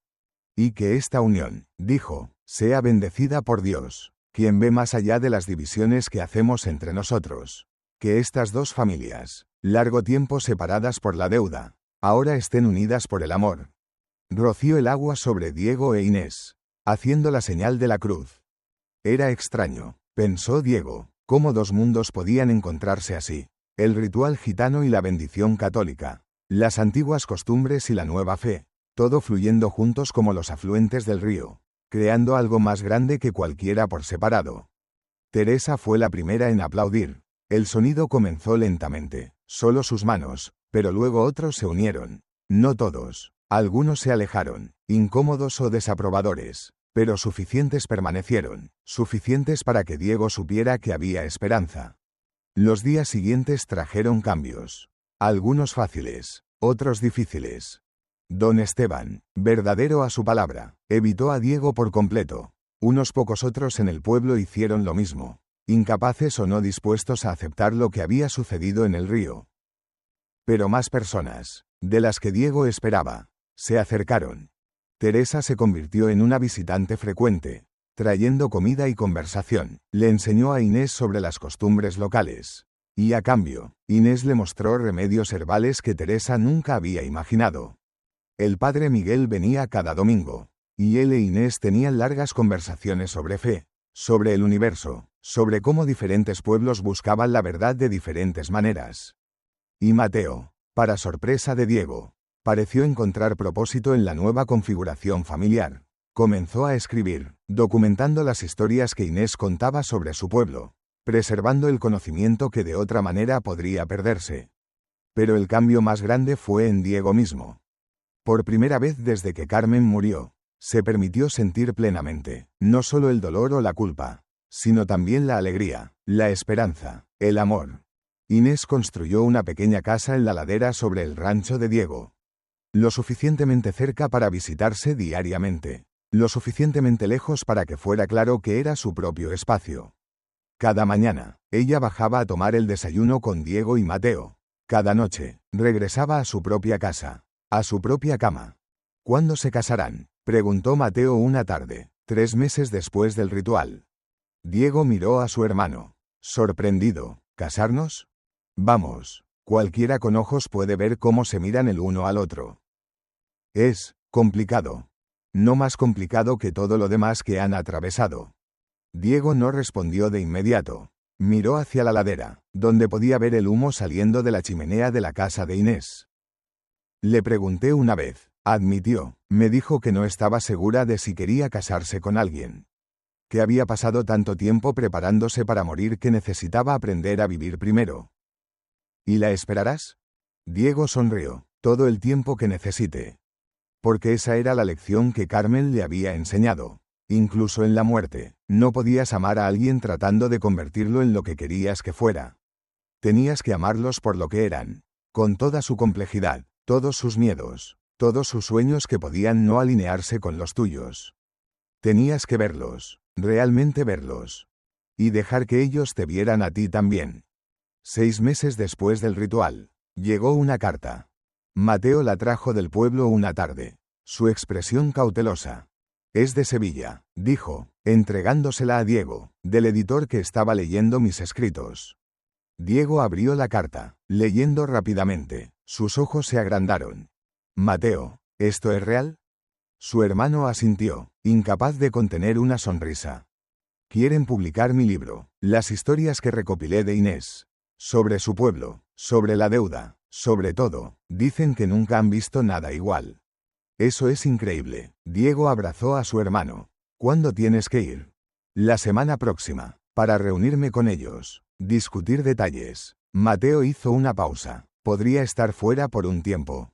Speaker 1: Y que esta unión, dijo, sea bendecida por Dios, quien ve más allá de las divisiones que hacemos entre nosotros. Que estas 2 familias, largo tiempo separadas por la deuda, ahora estén unidas por el amor. Roció el agua sobre Diego e Inés, haciendo la señal de la cruz. Era extraño, pensó Diego, cómo 2 mundos podían encontrarse así. El ritual gitano y la bendición católica, las antiguas costumbres y la nueva fe, todo fluyendo juntos como los afluentes del río, creando algo más grande que cualquiera por separado. Teresa fue la primera en aplaudir. El sonido comenzó lentamente, solo sus manos, pero luego otros se unieron. No todos. Algunos se alejaron, incómodos o desaprobadores, pero suficientes permanecieron, suficientes para que Diego supiera que había esperanza. Los días siguientes trajeron cambios. Algunos fáciles, otros difíciles. Don Esteban, verdadero a su palabra, evitó a Diego por completo. Unos pocos otros en el pueblo hicieron lo mismo, incapaces o no dispuestos a aceptar lo que había sucedido en el río. Pero más personas, de las que Diego esperaba, se acercaron. Teresa se convirtió en una visitante frecuente, trayendo comida y conversación. Le enseñó a Inés sobre las costumbres locales. Y a cambio, Inés le mostró remedios herbales que Teresa nunca había imaginado. El padre Miguel venía cada domingo, y él e Inés tenían largas conversaciones sobre fe, sobre el universo, sobre cómo diferentes pueblos buscaban la verdad de diferentes maneras. Y Mateo, para sorpresa de Diego, pareció encontrar propósito en la nueva configuración familiar. Comenzó a escribir, documentando las historias que Inés contaba sobre su pueblo, preservando el conocimiento que de otra manera podría perderse. Pero el cambio más grande fue en Diego mismo. Por primera vez desde que Carmen murió, se permitió sentir plenamente, no solo el dolor o la culpa, sino también la alegría, la esperanza, el amor. Inés construyó una pequeña casa en la ladera sobre el rancho de Diego. Lo suficientemente cerca para visitarse diariamente, lo suficientemente lejos para que fuera claro que era su propio espacio. Cada mañana, ella bajaba a tomar el desayuno con Diego y Mateo. Cada noche, regresaba a su propia casa, a su propia cama. ¿Cuándo se casarán?, preguntó Mateo una tarde, 3 meses después del ritual. Diego miró a su hermano, sorprendido. ¿Casarnos? Vamos, cualquiera con ojos puede ver cómo se miran el uno al otro. Es complicado. No más complicado que todo lo demás que han atravesado. Diego no respondió de inmediato. Miró hacia la ladera, donde podía ver el humo saliendo de la chimenea de la casa de Inés. Le pregunté una vez, admitió, me dijo que no estaba segura de si quería casarse con alguien. Que había pasado tanto tiempo preparándose para morir que necesitaba aprender a vivir primero. ¿Y la esperarás? Diego sonrió, todo el tiempo que necesite. Porque esa era la lección que Carmen le había enseñado. Incluso en la muerte, no podías amar a alguien tratando de convertirlo en lo que querías que fuera. Tenías que amarlos por lo que eran, con toda su complejidad, todos sus miedos, todos sus sueños que podían no alinearse con los tuyos. Tenías que verlos, realmente verlos. Y dejar que ellos te vieran a ti también. 6 meses después del ritual, llegó una carta. Mateo la trajo del pueblo una tarde. Su expresión cautelosa. Es de Sevilla, dijo, entregándosela a Diego, del editor que estaba leyendo mis escritos. Diego abrió la carta, leyendo rápidamente. Sus ojos se agrandaron. Mateo, ¿esto es real? Su hermano asintió, incapaz de contener una sonrisa. Quieren publicar mi libro, las historias que recopilé de Inés. Sobre su pueblo, sobre la deuda, sobre todo, dicen que nunca han visto nada igual. Eso es increíble. Diego abrazó a su hermano. ¿Cuándo tienes que ir? La semana próxima, para reunirme con ellos, discutir detalles. Mateo hizo una pausa. Podría estar fuera por un tiempo.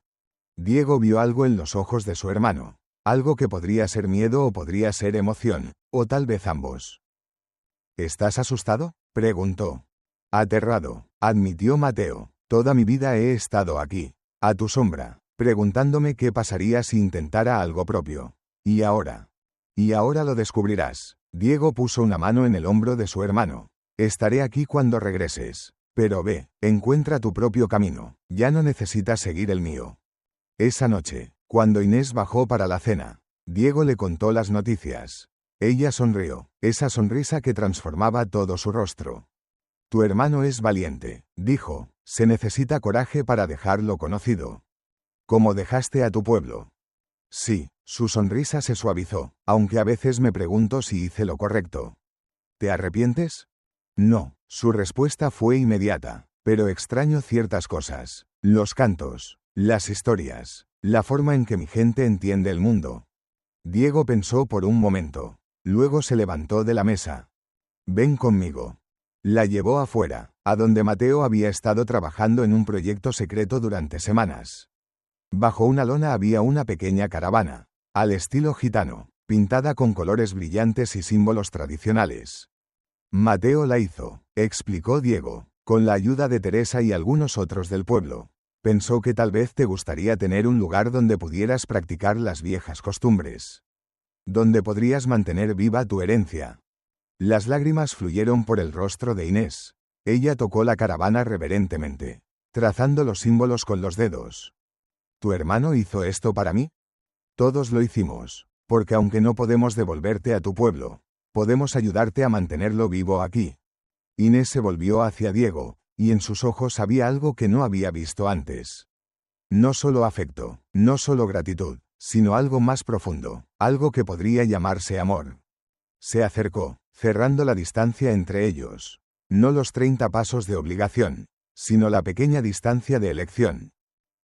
Speaker 1: Diego vio algo en los ojos de su hermano. Algo que podría ser miedo o podría ser emoción, o tal vez ambos. ¿Estás asustado?, preguntó. Aterrado, admitió Mateo. Toda mi vida he estado aquí, a tu sombra, preguntándome qué pasaría si intentara algo propio. Y ahora lo descubrirás. Diego puso una mano en el hombro de su hermano. Estaré aquí cuando regreses. Pero ve, encuentra tu propio camino. Ya no necesitas seguir el mío. Esa noche, cuando Inés bajó para la cena, Diego le contó las noticias. Ella sonrió, esa sonrisa que transformaba todo su rostro. Tu hermano es valiente, dijo, se necesita coraje para dejarlo conocido. Como dejaste a tu pueblo. Sí, su sonrisa se suavizó, aunque a veces me pregunto si hice lo correcto. ¿Te arrepientes? No, su respuesta fue inmediata, pero extraño ciertas cosas. Los cantos, las historias, la forma en que mi gente entiende el mundo. Diego pensó por un momento. Luego se levantó de la mesa. Ven conmigo. La llevó afuera, a donde Mateo había estado trabajando en un proyecto secreto durante semanas. Bajo una lona había una pequeña caravana, al estilo gitano, pintada con colores brillantes y símbolos tradicionales. Mateo la hizo, explicó Diego, con la ayuda de Teresa y algunos otros del pueblo. Pensó que tal vez te gustaría tener un lugar donde pudieras practicar las viejas costumbres. Donde podrías mantener viva tu herencia. Las lágrimas fluyeron por el rostro de Inés. Ella tocó la caravana reverentemente, trazando los símbolos con los dedos. ¿Tu hermano hizo esto para mí? Todos lo hicimos, porque aunque no podemos devolverte a tu pueblo, podemos ayudarte a mantenerlo vivo aquí. Inés se volvió hacia Diego, y en sus ojos había algo que no había visto antes. No solo afecto, no solo gratitud, sino algo más profundo, algo que podría llamarse amor. Se acercó, cerrando la distancia entre ellos. No los 30 pasos de obligación, sino la pequeña distancia de elección.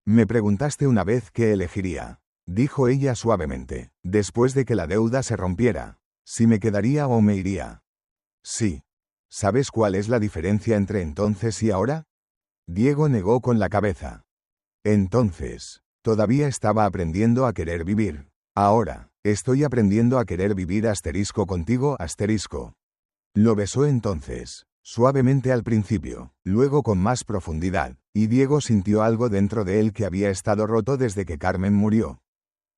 Speaker 1: Me preguntaste una vez qué elegiría, dijo ella suavemente, después de que la deuda se rompiera, si me quedaría o me iría. Sí. ¿Sabes cuál es la diferencia entre entonces y ahora? Diego negó con la cabeza. Entonces, todavía estaba aprendiendo a querer vivir. Ahora, estoy aprendiendo a querer vivir contigo. Lo besó entonces, suavemente al principio, luego con más profundidad, y Diego sintió algo dentro de él que había estado roto desde que Carmen murió.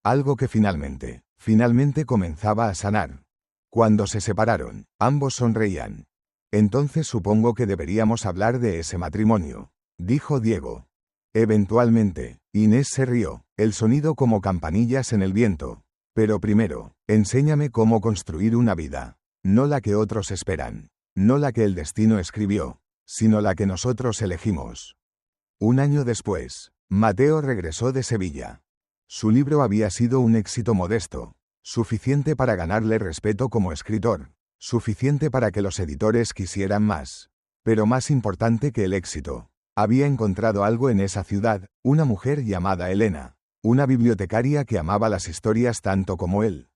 Speaker 1: Algo que finalmente comenzaba a sanar. Cuando se separaron, ambos sonreían. Entonces supongo que deberíamos hablar de ese matrimonio, dijo Diego. Eventualmente, Inés se rió, el sonido como campanillas en el viento. Pero primero, enséñame cómo construir una vida, no la que otros esperan, no la que el destino escribió, sino la que nosotros elegimos. Un año después, Mateo regresó de Sevilla. Su libro había sido un éxito modesto, suficiente para ganarle respeto como escritor, suficiente para que los editores quisieran más. Pero más importante que el éxito, había encontrado algo en esa ciudad, una mujer llamada Elena, una bibliotecaria que amaba las historias tanto como él.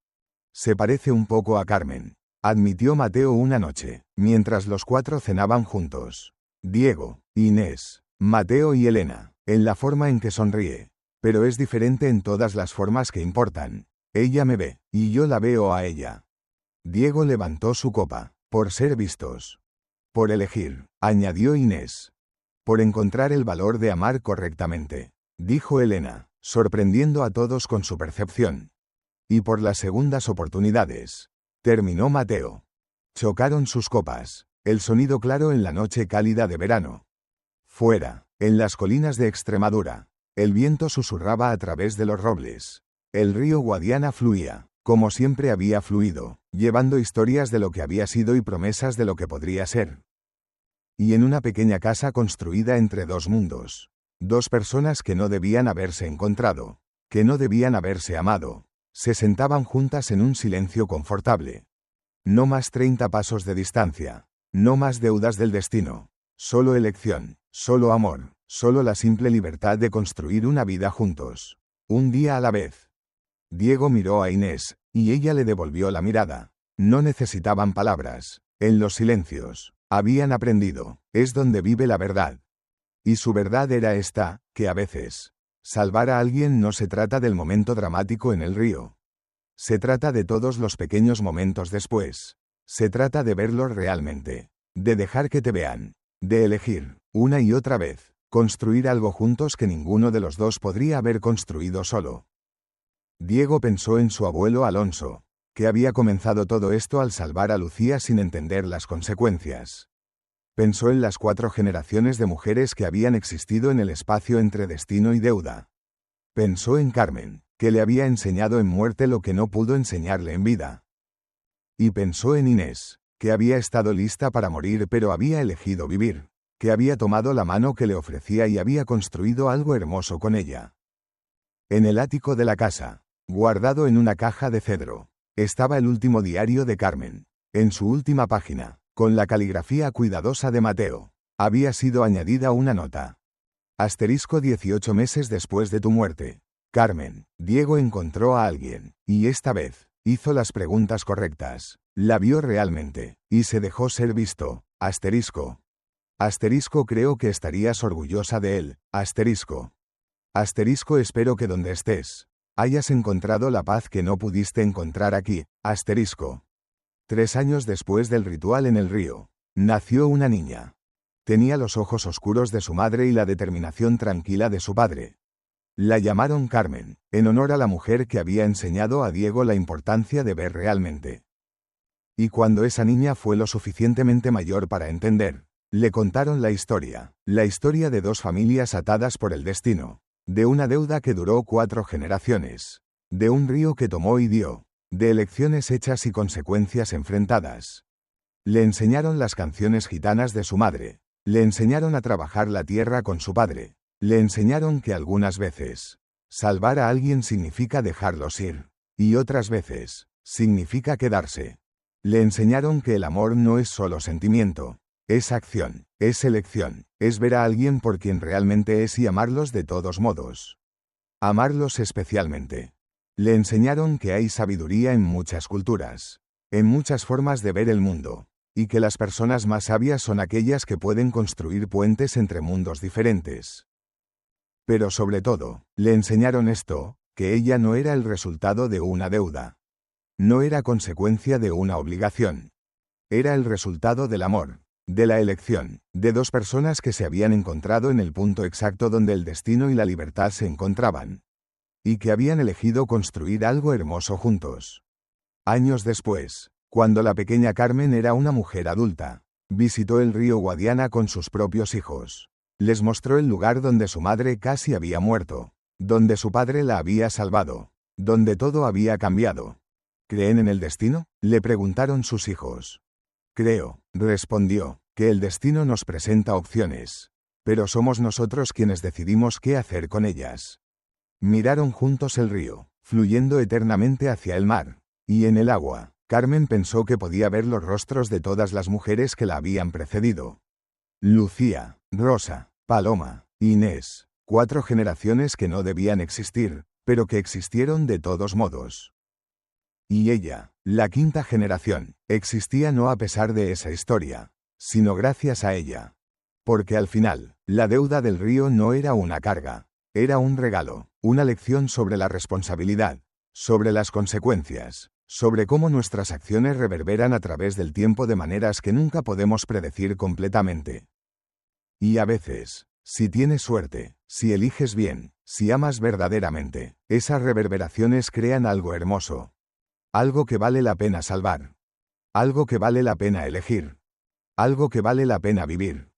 Speaker 1: Se parece un poco a Carmen, admitió Mateo una noche, mientras los 4 cenaban juntos. Diego, Inés, Mateo y Elena, en la forma en que sonríe. Pero es diferente en todas las formas que importan. Ella me ve, y yo la veo a ella. Diego levantó su copa, por ser vistos. Por elegir, añadió Inés. Por encontrar el valor de amar correctamente, dijo Elena, sorprendiendo a todos con su percepción. Y por las segundas oportunidades, terminó Mateo. Chocaron sus copas, el sonido claro en la noche cálida de verano. Fuera, en las colinas de Extremadura, el viento susurraba a través de los robles. El río Guadiana fluía, Como siempre había fluido, llevando historias de lo que había sido y promesas de lo que podría ser. Y en una pequeña casa construida entre dos mundos. Dos personas que no debían haberse encontrado, que no debían haberse amado, se sentaban juntas en un silencio confortable. No más 30 pasos de distancia, no más deudas del destino, solo elección, solo amor, solo la simple libertad de construir una vida juntos, un día a la vez. Diego miró a Inés, y ella le devolvió la mirada. No necesitaban palabras, en los silencios, habían aprendido, es donde vive la verdad. Y su verdad era esta, que a veces, salvar a alguien no se trata del momento dramático en el río. Se trata de todos los pequeños momentos después. Se trata de verlos realmente, de dejar que te vean, de elegir, una y otra vez, construir algo juntos que ninguno de los dos podría haber construido solo. Diego pensó en su abuelo Alonso, que había comenzado todo esto al salvar a Lucía sin entender las consecuencias. Pensó en las 4 generaciones de mujeres que habían existido en el espacio entre destino y deuda. Pensó en Carmen, que le había enseñado en muerte lo que no pudo enseñarle en vida. Y pensó en Inés, que había estado lista para morir pero había elegido vivir, que había tomado la mano que le ofrecía y había construido algo hermoso con ella. En el ático de la casa, guardado en una caja de cedro, estaba el último diario de Carmen. En su última página, con la caligrafía cuidadosa de Mateo, había sido añadida una nota. Asterisco 18 meses después de tu muerte. Carmen, Diego encontró a alguien, y esta vez, hizo las preguntas correctas, la vio realmente, y se dejó ser visto. Asterisco. Asterisco creo que estarías orgullosa de él. Asterisco. Asterisco espero que donde estés, hayas encontrado la paz que no pudiste encontrar aquí. Asterisco. 3 años después del ritual en el río, nació una niña. Tenía los ojos oscuros de su madre y la determinación tranquila de su padre. La llamaron Carmen, en honor a la mujer que había enseñado a Diego la importancia de ver realmente. Y cuando esa niña fue lo suficientemente mayor para entender, le contaron la historia de 2 familias atadas por el destino, de una deuda que duró 4 generaciones, de un río que tomó y dio, de elecciones hechas y consecuencias enfrentadas. Le enseñaron las canciones gitanas de su madre, le enseñaron a trabajar la tierra con su padre, le enseñaron que algunas veces, salvar a alguien significa dejarlos ir, y otras veces, significa quedarse. Le enseñaron que el amor no es solo sentimiento, es acción, es elección, es ver a alguien por quien realmente es y amarlos de todos modos. Amarlos especialmente. Le enseñaron que hay sabiduría en muchas culturas, en muchas formas de ver el mundo, y que las personas más sabias son aquellas que pueden construir puentes entre mundos diferentes. Pero sobre todo, le enseñaron esto, que ella no era el resultado de una deuda. No era consecuencia de una obligación. Era el resultado del amor, de la elección, de 2 personas que se habían encontrado en el punto exacto donde el destino y la libertad se encontraban. Y que habían elegido construir algo hermoso juntos. Años después, cuando la pequeña Carmen era una mujer adulta, visitó el río Guadiana con sus propios hijos. Les mostró el lugar donde su madre casi había muerto, donde su padre la había salvado, donde todo había cambiado. ¿Creen en el destino?, le preguntaron sus hijos. Creo, respondió, que el destino nos presenta opciones, pero somos nosotros quienes decidimos qué hacer con ellas. Miraron juntos el río, fluyendo eternamente hacia el mar, y en el agua, Carmen pensó que podía ver los rostros de todas las mujeres que la habían precedido. Lucía, Rosa, Paloma, Inés, 4 generaciones que no debían existir, pero que existieron de todos modos. Y ella, la 5ª generación, existía no a pesar de esa historia, sino gracias a ella. Porque al final, la deuda del río no era una carga, era un regalo, una lección sobre la responsabilidad, sobre las consecuencias, sobre cómo nuestras acciones reverberan a través del tiempo de maneras que nunca podemos predecir completamente. Y a veces, si tienes suerte, si eliges bien, si amas verdaderamente, esas reverberaciones crean algo hermoso. Algo que vale la pena salvar. Algo que vale la pena elegir. Algo que vale la pena vivir.